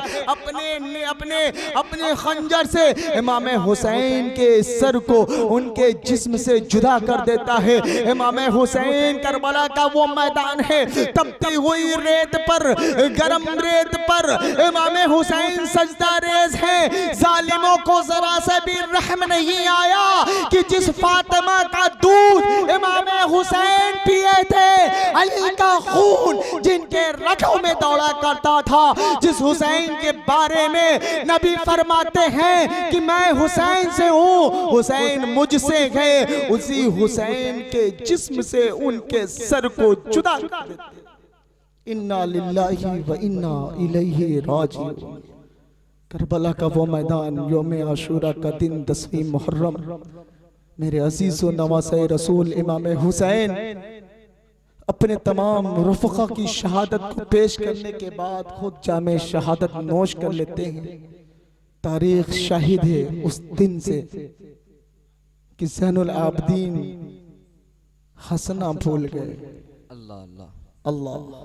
अपने खंजर से इमाम हुसैन के सर को उनके जिस्म से जुदा कर देता है। इमाम हुसैन करबला का वो मैदान है, तपती हुई रेत पर, गरम रेत पर इमाम हुसैन सजदा रेज़ है। जालिमों को जरा से भी रहम नहीं आया कि जिस फातिमा का दूध इमाम हुसैन पिए थे, अली का खून जिनके रगों में दौड़ा करता था, जिस हुसैन के बारे में नबी फरमाते हैं कि मैं हुसैन से हूँ, हुसैन मुझसे है, उसी हुसैन के जिस्म से उनके सर को जुदा कर देते। इन्ना लिल्लाहि व इन्ना इलैहि राजिऊन। करबला का वो मैदान, यौम आशूरा का दिन, 10वीं मुहर्रम। मेरे अजीज़ व नवासे रसूल इमाम हुसैन अपने तमाम रफ़क़ा की शहादत को पेश करने के बाद खुद जामे शहादत नोश कर लेते हैं। तारीख़ शाहिद है उस दिन से कि ज़ैनुल आबदीन हंसना भूल गए। अल्लाह अल्लाह। अल्लाह।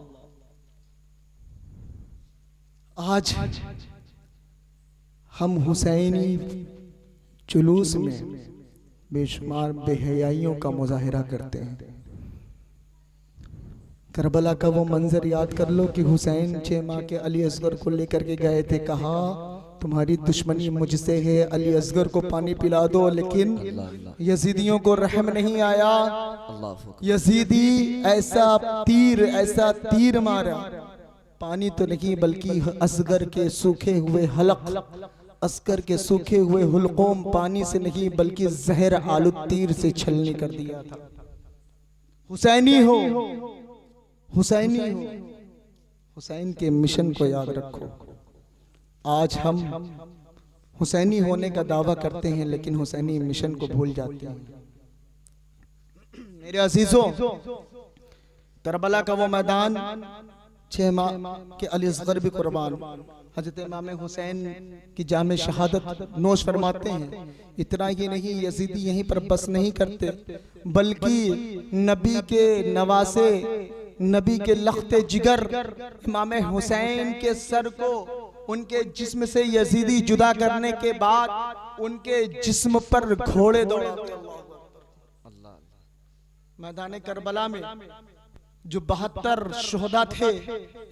आज हम हुसैनी जुलूस में बेशुमार बेहयाइयों का मुजाहिरा करते हैं। करबला का वो मंजर याद कर लो कि हुसैन 6 माह के अली असगर को लेकर के गए थे, कहा तुम्हारी दुश्मनी मुझसे है, अली असगर को पानी पिला दो, लेकिन यजीदियों को रहम नहीं आया। यजीदी ऐसा तीर मारा, पानी तो नहीं बल्कि असगर के सूखे हुए हलक, अस्कर के सूखे हुए हुलकोम पानी से नहीं बल्कि जहर आलू तीर से छलनी कर दिया था। हुसैनी हो, हुसैनी हो, हुसैन के मिशन को याद रखो। आज हम हुसैनी होने का दावा करते हैं लेकिन हुसैनी मिशन को भूल जाते हैं। मेरे अजीजों, करबला का वो मैदान 6 माह के अली असगर भी कुर्बान, हजरत इमाम हुसैन की जामे शहादत नोश फरमाते हैं। इतना ही नहीं, यजीदी यहीं पर बस नहीं करते बल्कि नबी के नवासे, नबी के लख्ते जिगर इमाम हुसैन के सर को उनके जिस्म से यजीदी जुदा करने के बाद उनके जिस्म पर घोड़े दौड़ाते। मैदान करबला में जो 72 शुहदा थे,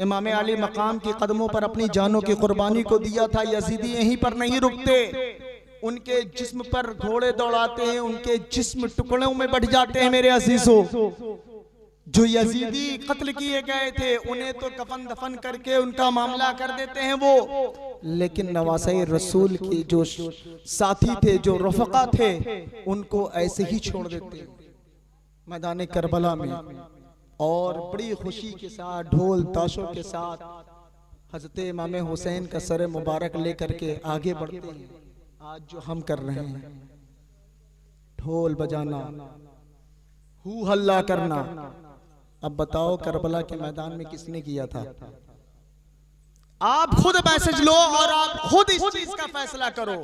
इमाम अली मकाम के कदमों पर अपनी जानों की कुर्बानी को दिया था। यजीदी यहीं पर नहीं रुकते, उनके जिस्म पर घोड़े दौड़ाते हैं, उनके जिस्म टुकड़ों में बढ़ जाते हैं। मेरे अजीजों, जो यजीदी कत्ल किए गए थे उन्हें तो कफन दफन करके उनका मामला कर देते हैं वो, लेकिन नवासे रसूल के जो साथी थे, जो रफका थे, उनको ऐसे ही छोड़ देते हैं मैदान करबला में। और बड़ी खुशी के साथ, ढोल ताशों के साथ हजरत इमाम हुसैन का सर मुबारक लेकर के आगे बढ़ते हैं। आज जो हम कर रहे हैं, ढोल बजाना, हू हल्ला करना, अब बताओ करबला के मैदान में किसने किया था? आप खुद मैसेज लो और आप खुद इस चीज का फैसला करो।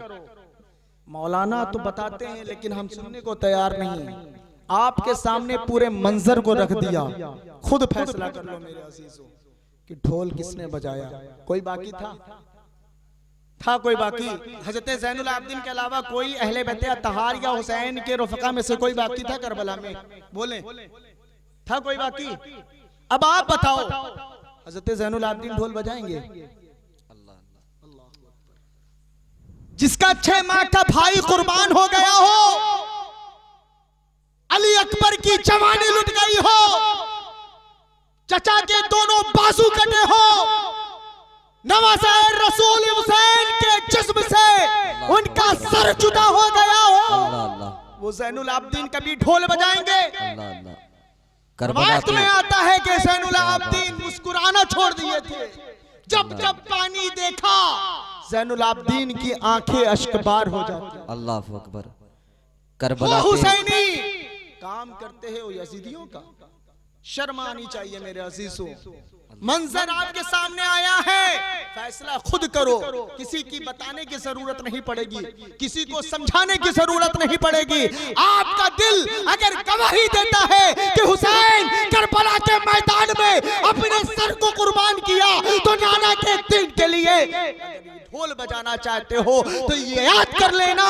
मौलाना तो बताते हैं लेकिन हम सुनने को तैयार नहीं हैं। आपके सामने पूरे मंजर को रख दिया, खुद फैसला कर लो मेरे अजीजों कि ढोल किसने बजाया। कोई बाकी था कोई बाकी? हजरत ज़ैनुल आबिदीन के अलावा कोई अहले बैत अत्तहार या हुसैन के रफ़का में से कोई बाकी था करबला में? बोले, था कोई बाकी? अब आप बताओ, हजरत ज़ैनुल आबिदीन ढोल बजाएंगे? जिसका 6 माह का भाई कुर्बान हो गया हो, अली अकबर की जवानी लुट गई हो, चचा के दोनों बाजू कटे हो, नवासे रसूल हुसैन के जिस्म से उनका सर जुदा हो गया हो, वो ज़ैनुल आबिदीन कभी ढोल बजाएंगे? बात में आता है कि ज़ैनुल आबिदीन मुस्कुराना छोड़ दिए थे। जब जब पानी देखा ज़ैनुल आबिदीन की आंखें अश्कबार हो जाती। अल्लाह अकबर। करबला हुसैनी काम करते हैं वो यजीदियों का, शर्म आनी चाहिए मेरे अजीजों। मंजर आपके सामने आया है, फैसला खुद करो। किसी की बताने की जरूरत नहीं पड़ेगी, किसी को समझाने की जरूरत नहीं पड़ेगी। आपका दिल अगर गवाही देता है कि हुसैन करबला के मैदान में अपने सर को कुर्बान किया, तो नाना के दिन के लिए ढोल बजाना चाहते हो तो ये याद कर लेना,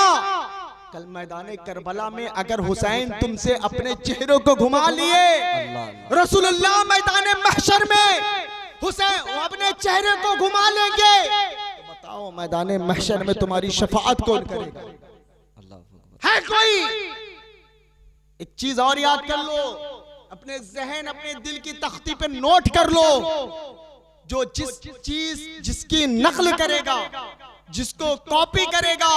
कल मैदान करबला में अगर हुसैन तुमसे अपने चेहरों को घुमा लिए, रसूलुल्लाह मैदान महशर में हुसैन अपने चेहरे को घुमा लेंगे, तो बताओ मैदान महशर में तुम्हारी शफाअत कौन करेगा? है कोई? एक चीज और याद कर लो, अपने जहन, अपने दिल की तख्ती पे नोट कर लो, जो जिसकी नकल करेगा, जिसको कॉपी करेगा,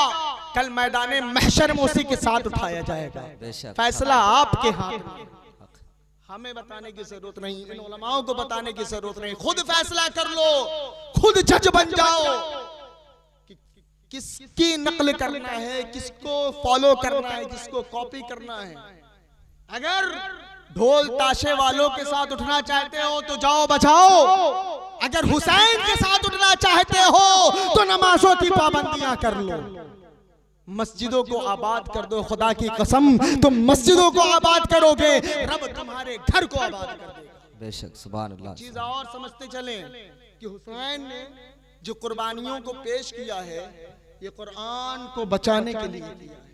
कल मैदान महशर में उसी के साथ उठाया जाएगा। फैसला आपके हाथ में, हमें बताने की जरूरत नहीं, इन उलमाओं को बताने की जरूरत नहीं। खुद फैसला कर लो, खुद जज बन जाओ कि किसकी नकल करना है, किसको फॉलो करना है, किसको कॉपी करना है। अगर ढोल ताशे वालों के साथ उठना चाहते हो तो जाओ बजाओ, अगर हुसैन के साथ उठना चाहते हो तो नमाजों की पाबंदियां कर लो, मस्जिदों को आबाद कर दो। खुदा की कसम, तुम मस्जिदों को आबाद करोगे, रब तुम्हारे घर को आबाद कर देगा। बेशक सुभान अल्लाह। चीज और समझते चलें कि हुसैन ने जो कुर्बानियों को पेश किया है ये कुरान को बचाने के लिए किया है।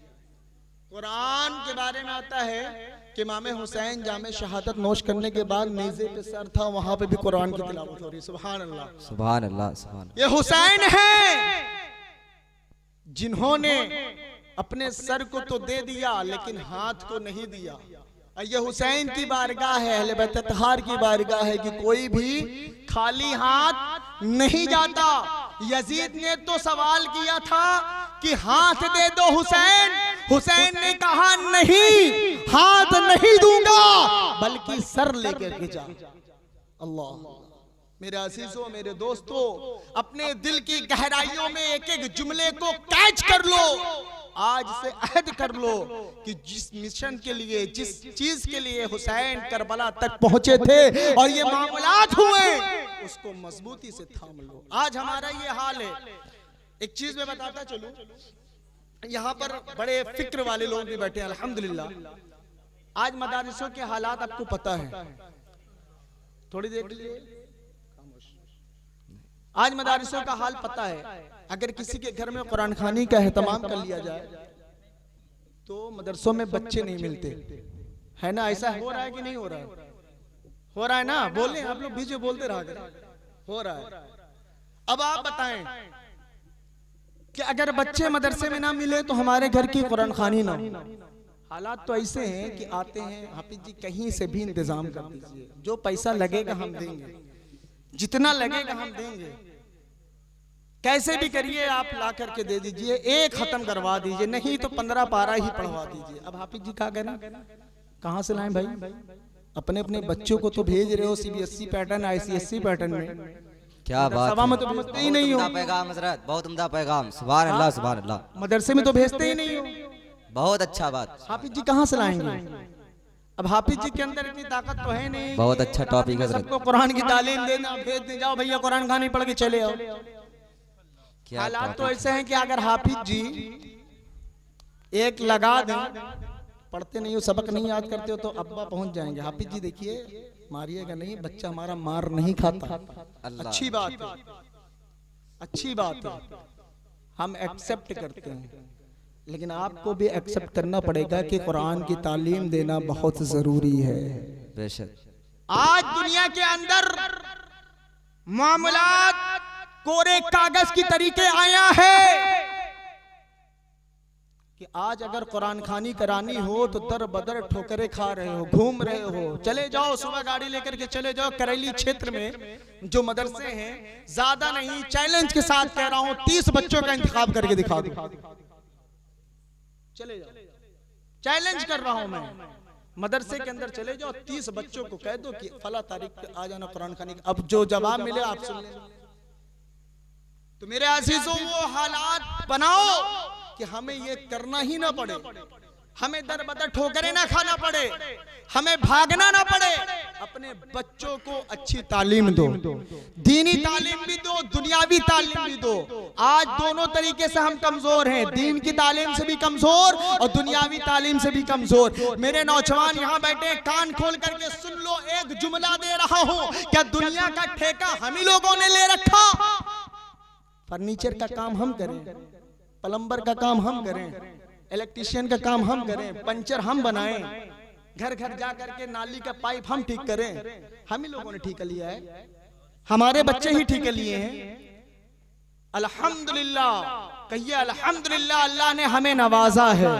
कुरान के बारे में आता है कि इमाम हुसैन जामे शहादत नोश करने के बाद नेज़े पे सर था, वहां पे भी कुरान की तिलावत हो रही। सुभान अल्लाह, सुभान अल्लाह, सुभान। ये हुसैन है जिन्होंने अपने सर को तो दे दिया लेकिन हाथ को नहीं दिया। ये हुसैन की बारगाह है, अहले बैत तहार की बारगाह है कि कोई भी खाली हाथ नहीं जाता। यजीद ने तो सवाल किया था कि हाथ दे दो हुसैन, हुसैन ने कहा नहीं, हाथ नहीं दूंगा बल्कि सर लेकर के जा। अल्लाह, मेरे अजीजों, मेरे दोस्तों, अपने दिल की गहराइयों में एक एक जुमले को कैच कर लो। आज से अहद कर लो कि जिस मिशन के लिए, जिस चीज के लिए हुसैन करबला तक पहुंचे थे और ये मामलात हुए, उसको मजबूती से थाम लो। आज हमारा ये हाल है। एक चीज मैं बताता चलूं, यहाँ पर बड़े फिक्र वाले लोग भी बैठे हैं अल्हम्दुलिल्लाह। आज मदारिसों के हालात आपको पता है, थोड़ी देर के लिए आज मदारिसों का हाल पता है। अगर किसी के घर में कुरान खानी का एहतमाम कर लिया जाए तो मदरसों में बच्चे नहीं मिलते, है ना? ऐसा हो रहा है कि नहीं हो रहा है? हो रहा है ना? बोले आप लोग बीच में बोलते रहा करें, हो रहा है। अब आप बताएं कि अगर बच्चे मदरसे में ना मिले तो हमारे घर की कुरान खानी ना हो। हालात तो ऐसे हैं कि आते हैं, हाफिज जी कहीं से भी इंतजाम कर दीजिए, जो पैसा लगेगा हम देंगे, जितना लगेगा हम देंगे, कैसे भी करिए आप ला करके दे दीजिए, एक खत्म करवा दीजिए, नहीं तो 15 पारा ही पढ़वा दीजिए। अब हाफिज जी क्या करें, कहां से लाएं भाई? अपने अपने बच्चों को तो भेज रहे हो सीबीएसई पैटर्न, आईसीएसई पैटर्न में, क्या बात सभा में तो भेजते ही नहीं हो। पैगाम हजरत, बहुत उम्दा पैगाम। सुभान अल्लाह, सुभान अल्लाह। मदरसे में तो भेजते ही नहीं हो। बहुत अच्छा बात। हाफिज जी कहां से लाएंगे? अब हाफिज जी के अंदर इतनी ताकत तो है नहीं। बहुत अच्छा टॉपिक हजरत। सबको कुरान की तालीम देना, भेज दे, जाओ भैया कुरान खानी पढ़ के चले आओ। हालात तो ऐसे हैं कि अगर हाफिज जी एक लगा दें, पढ़ते नहीं हो, सबक नहीं याद करते हो तो अब्बा पहुंच जाएंगे, हाफिज जी देखिए मारिएगा नहीं, बच्चा हमारा मार नहीं खाता। अच्छी बात है, अच्छी बात है, हम एक्सेप्ट करते हैं, लेकिन आपको भी एक्सेप्ट करना पड़ेगा कि कुरान की तालीम देना बहुत जरूरी है। बेशक आज दुनिया के अंदर मामलात कोरे कागज की तरीके आया है कि आज अगर कुरान खानी करानी हो तो दर बदर ठोकरे खा रहे हो, घूम रहे हो। चले जाओ, सुबह गाड़ी लेकर के चले जाओ करेली क्षेत्र में जो मदरसे हैं, ज्यादा नहीं, चैलेंज के साथ कह रहा हूं, 30 बच्चों का इंतखाब करके दिखा दो। चले जाओ, चैलेंज कर रहा हूं मैं, मदरसे के अंदर चले जाओ, 30 बच्चों को कह दो कि फला तारीख पे आ जाना कुरान खानी। अब जो जवाब मिले आप सुन लें। तो मेरे अजीजों, वो हालात बनाओ कि हमें ये करना ही ना पड़े, हमें दर बदर ठोकरे ना खाना पड़े, हमें भागना ना पड़े। अपने बच्चों को अच्छी तालीम दो, दीनी तालीम भी दो, दुनियावी तालीम भी दो। आज दोनों तरीके से हम कमजोर हैं, दीन की तालीम से भी कमजोर और दुनियावी तालीम से भी कमजोर। मेरे नौजवान यहाँ बैठे, कान खोल करके सुन लो, एक जुमला दे रहा हूँ, क्या दुनिया का ठेका हम ही लोगों ने ले रखा? फर्नीचर का काम हम करें, प्लम्बर का काम हम करें, इलेक्ट्रिशियन का काम हम करें, पंचर हम बनाएं, घर घर जा करके नाली का पाइप हम ठीक करें, हम ही लोगों ने ठीक लिया है, हमारे बच्चे ही ठीक लिए हैं। अल्हम्दुलिल्लाह, कहिए अल्हम्दुलिल्लाह, अल्लाह ने हमें नवाजा है।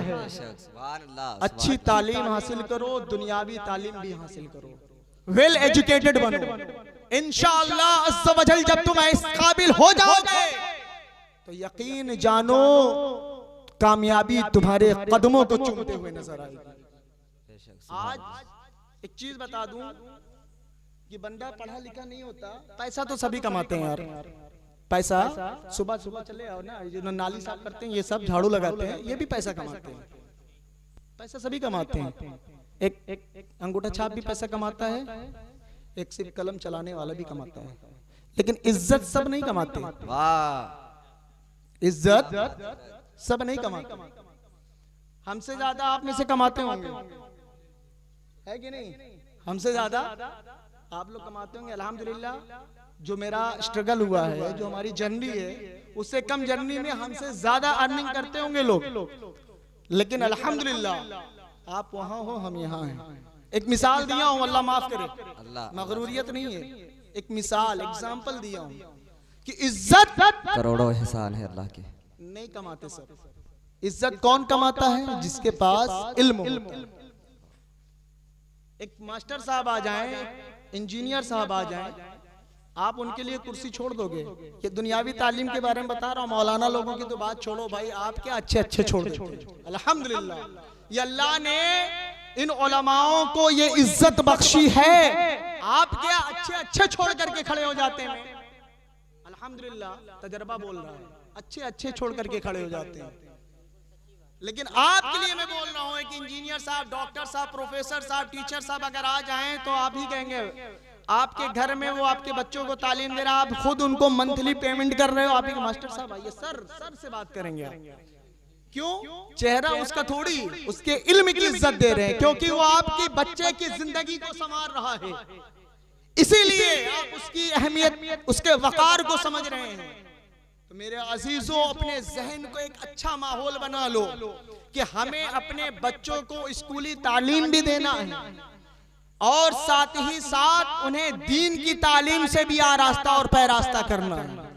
अच्छी तालीम हासिल करो, दुनियावी तालीम भी हासिल करो, वेल एजुकेटेड बनो। इंशाअल्लाह अज़्ज़ व जल जब तुम इस काबिल हो जाओगे तो यकीन जानो कामयाबी तुम्हारे कदमों को चूमते हुए नजर आएगी। आज एक चीज बता दूं कि बंदा पढ़ा लिखा नहीं होता, पैसा तो सभी कमाते हैं यार, पैसा सुबह सुबह चले आओ ना, जो नाली साफ करते हैं, ये सब झाड़ू लगाते हैं, ये भी पैसा कमाते हैं, पैसा सभी कमाते हैं। एक अंगूठा छाप भी पैसा कमाता है, एक सिर्फ कलम चलाने वाला भी कमाता है, लेकिन इज्जत सब नहीं कमाते। इज्जत सब नहीं कमाते। हमसे ज्यादा आप में से कमाते होंगे, है कि नहीं? हमसे ज्यादा आप लोग कमाते होंगे अल्हम्दुलिल्लाह। जो मेरा स्ट्रगल हुआ है, जो हमारी जर्नी है, उससे कम जर्नी में हमसे ज्यादा अर्निंग करते होंगे लोग, लेकिन अल्हम्दुलिल्लाह आप वहां हो, हम यहाँ हैं। एक मिसाल दिया हूँ, अल्लाह माफ करे, अल्लाह मगरूरियत नहीं है, एक मिसाल एग्जाम्पल दिया हूँ कि इज्जत करोड़ों एहसान है अल्लाह के। नहीं कमाते सब। इज्जत कौन कमाता है? जिसके पास इल्म हो। एक मास्टर साहब आ जाएं, इंजीनियर साहब आ जाएं, आप उनके लिए कुर्सी छोड़ दोगे? ये दुनियावी तालीम के बारे में बता रहा हूँ, मौलाना लोगों की तो बात छोड़ो भाई, आप क्या अच्छे अच्छे छोड़ देते हो। अल्हम्दुलिल्लाह, ये अल्लाह ने इन उलमाओं को ये इज्जत बख्शी है। आप क्या अच्छे अच्छे छोड़ करके खड़े हो जाते हैं? अल्हम्दुलिल्लाह, तजर्बा बोल रहा है, अच्छे अच्छे छोड़ करके खड़े हो जाते हैं। लेकिन आपके लिए मैं बोल रहा हूँ, एक इंजीनियर साहब, डॉक्टर साहब, प्रोफेसर साहब, टीचर साहब अगर आ जाएं तो आप ही कहेंगे, आपके घर में वो आपके बच्चों को तालीम दे रहा है, आप खुद उनको मंथली पेमेंट कर रहे हो, आप ही मास्टर साहब आइए, सर से बात करेंगे आप। क्यों? चेहरा उसका थोड़ी, उसके इल्म की इज्जत दे रहे हैं, क्योंकि वो आपके बच्चे की जिंदगी को संवार रहा है, इसीलिए आप उसकी अहमियत, उसके वकार को समझ रहे हैं। तो मेरे अजीजों, अपने जहन को एक अच्छा माहौल बना लो कि हमें अपने बच्चों को स्कूली तालीम भी देना है और साथ ही साथ उन्हें दीन की तालीम से भी आरास्ता और पैरास्ता करना है।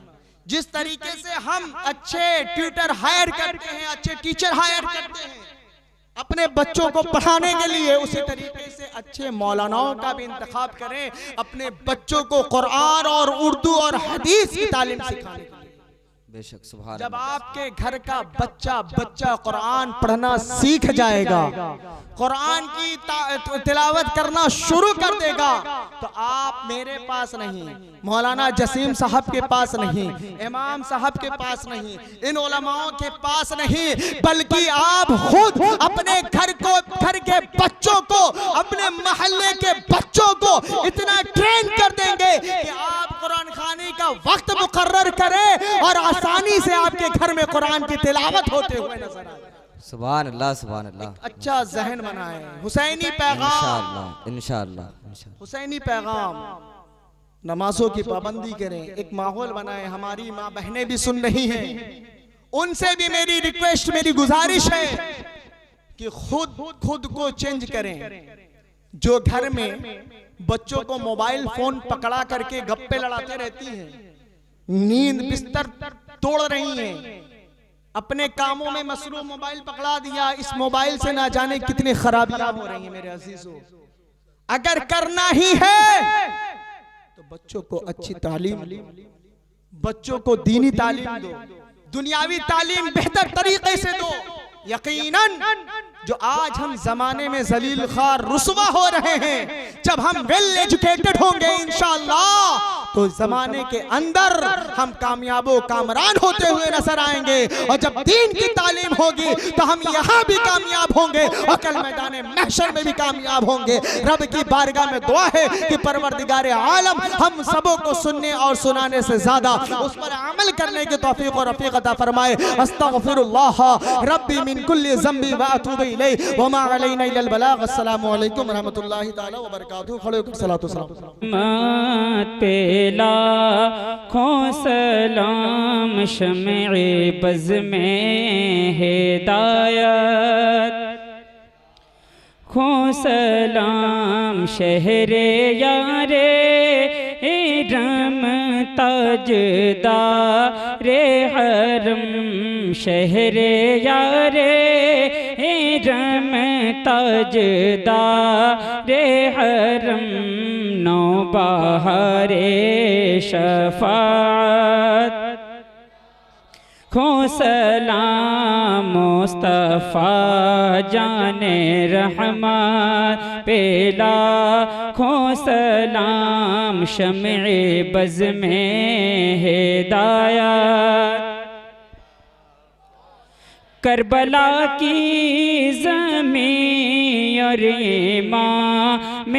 जिस तरीके से हम अच्छे ट्यूटर हायर करते हैं, अच्छे टीचर हायर करते हैं अपने बच्चों को पढ़ाने के लिए, उसी तरीके से अच्छे मौलानाओं का भी इंतखाब करें अपने बच्चों को कुरान और उर्दू और हदीस की तालीम सिखाने के लिए। बेशक सुभान जब अल्लाह। आपके घर का बच्चा कुरान पढ़ना सीख जाएगा, कुरान की तिलावत करना शुरू कर देगा, तो आप मेरे पास नहीं, मौलाना जसीम साहब के पास नहीं, इमाम साहब के पास नहीं, इन उलमाओं के पास नहीं, बल्कि आप खुद अपने घर के बच्चों को, अपने मोहल्ले के बच्चों को इतना ट्रेन कर देंगे कि आप कुरान खानी का वक्त मुकर्रर करें और आसानी से आपके घर में कुरान की तिलावत होते हुए नजर आए। सुभान अल्लाह, सुभान अल्लाह। अच्छा जहन बनाए। हुसैनी पैगाम, इंशाअल्लाह, इंशाअल्लाह। हुसैनी पैगाम, नमाजों की पाबंदी करें, एक माहौल बनाए। हमारी माँ बहनें भी सुन रही हैं, उनसे भी मेरी रिक्वेस्ट, मेरी गुजारिश है कि खुद को चेंज करें। जो घर में बच्चों को मोबाइल फोन पकड़ा करके गप्पे लड़ाते रहती हैं, नींद बिस्तर तोड़ रही हैं, अपने कामों में मसरूफ मोबाइल पकड़ा दिया, इस मोबाइल से ना जाने कितनी खराबियां हो रही हैं। मेरे अजीजों, अगर करना ही है तो बच्चों को अच्छी तालीम, बच्चों को दीनी तालीम दो, दुनियावी तालीम बेहतर तरीके से दो। यकीनन जो आज हम जमाने में जलील खार रुसवा हो रहे हैं, जब हम वेल एजुकेटेड होंगे इंशाअल्लाह, तो जमाने के अंदर हम कामयाबो कामरान होते हुए नजर आएंगे। और जब दीन की तालीम होगी तो हम यहाँ भी कामयाब होंगे और कल मैदान महशर में भी कामयाब होंगे। रब की बारगाह में दुआ है कि परवरदिगार आलम हम सबों को सुनने और सुनाने से ज्यादा उस पर अमल करने की तौफीक और रफीक अता फरमाए। अस्तगफिरुल्लाह रब्बी मिन कुल्ली ज़ंबी व अतूबु इलैहि व मा अलैना इल्लल बलाग। अस्सलामु अलैकुम व रहमतुल्लाहि तआला व बरकातहू। खड़े होकर सलातो सलाम। लाखों सलाम शम्ए बज़ में हिदायत, खो सलाम शहरे यारे रम ताजदारे हरम, शहरे यारे रम ताजदारे हरम, नौ बहारे शफाअत, खो सलाम मुस्तफ़ा जाने रहमान पेला, खो सलाम शम्ए बज़ में हिदायत, करबला की ज़मीं और इमाम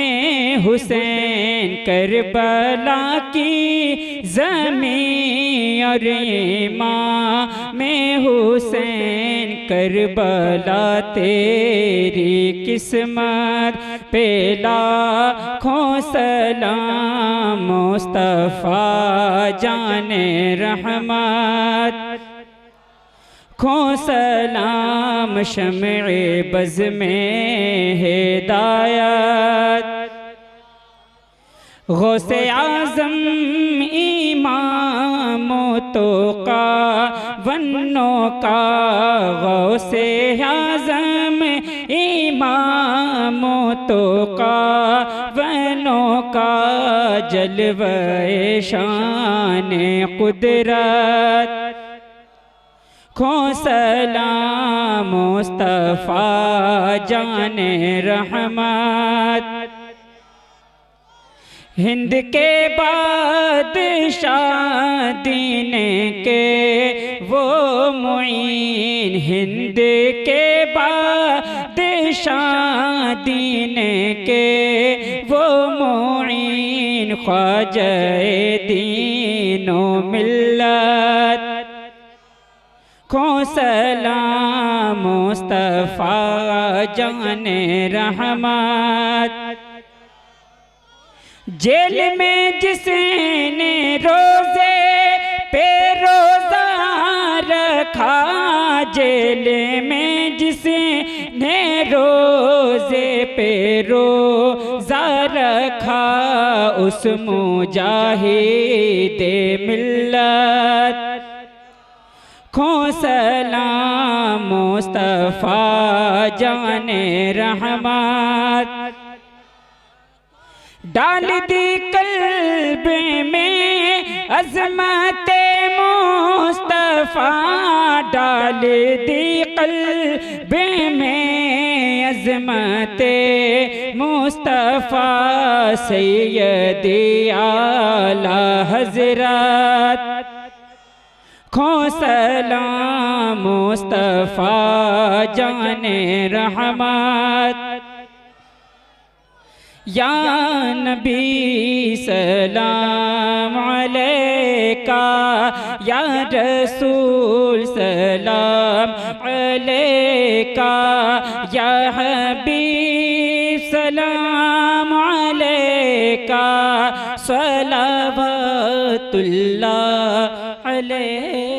हुसैन करबला की ज़मीं और इमाम हुसैन करबला तेरी किस्मत पे लाखों सलाम मुस्तफ़ा जाने रहमत खो सलाम शम्ए बज़ में हिदायत गौसे आज़म इमामों तो का वन्नों का गौसे आज़म इमामों तो का वन्नों का जलवे शान कुदरत खो सलाम मुस्तफ़ा जाने रहमत हिंद के बादशाह दीन के वो मुईन हिंद के बादशाह दीन के वो मुईन ख्वाजा दीनो मिल्लत खो सलाम मुस्तफ़ा जाने रहमत जेल में जिसने रोज़े पे रोज़ा रखा जेल में जिसने रोज़े पे रोज़ा रखा उस मुजाहिद मिल्लत खो सलाम मुस्तफ़ा जाने रहमत डाल दी कल्ब में अज़मत मुस्तफ़ा डाल दी कल्ब में अज़मत मुस्तफ़ा सैयदी आला हज़रत खो सलाम मुस्तफ़ा जाने रहमत या नबी सलाम अलैका या रसूल सलाम अलैका या हबीब सलाम अलैका सलावतुल्लाह अलैका।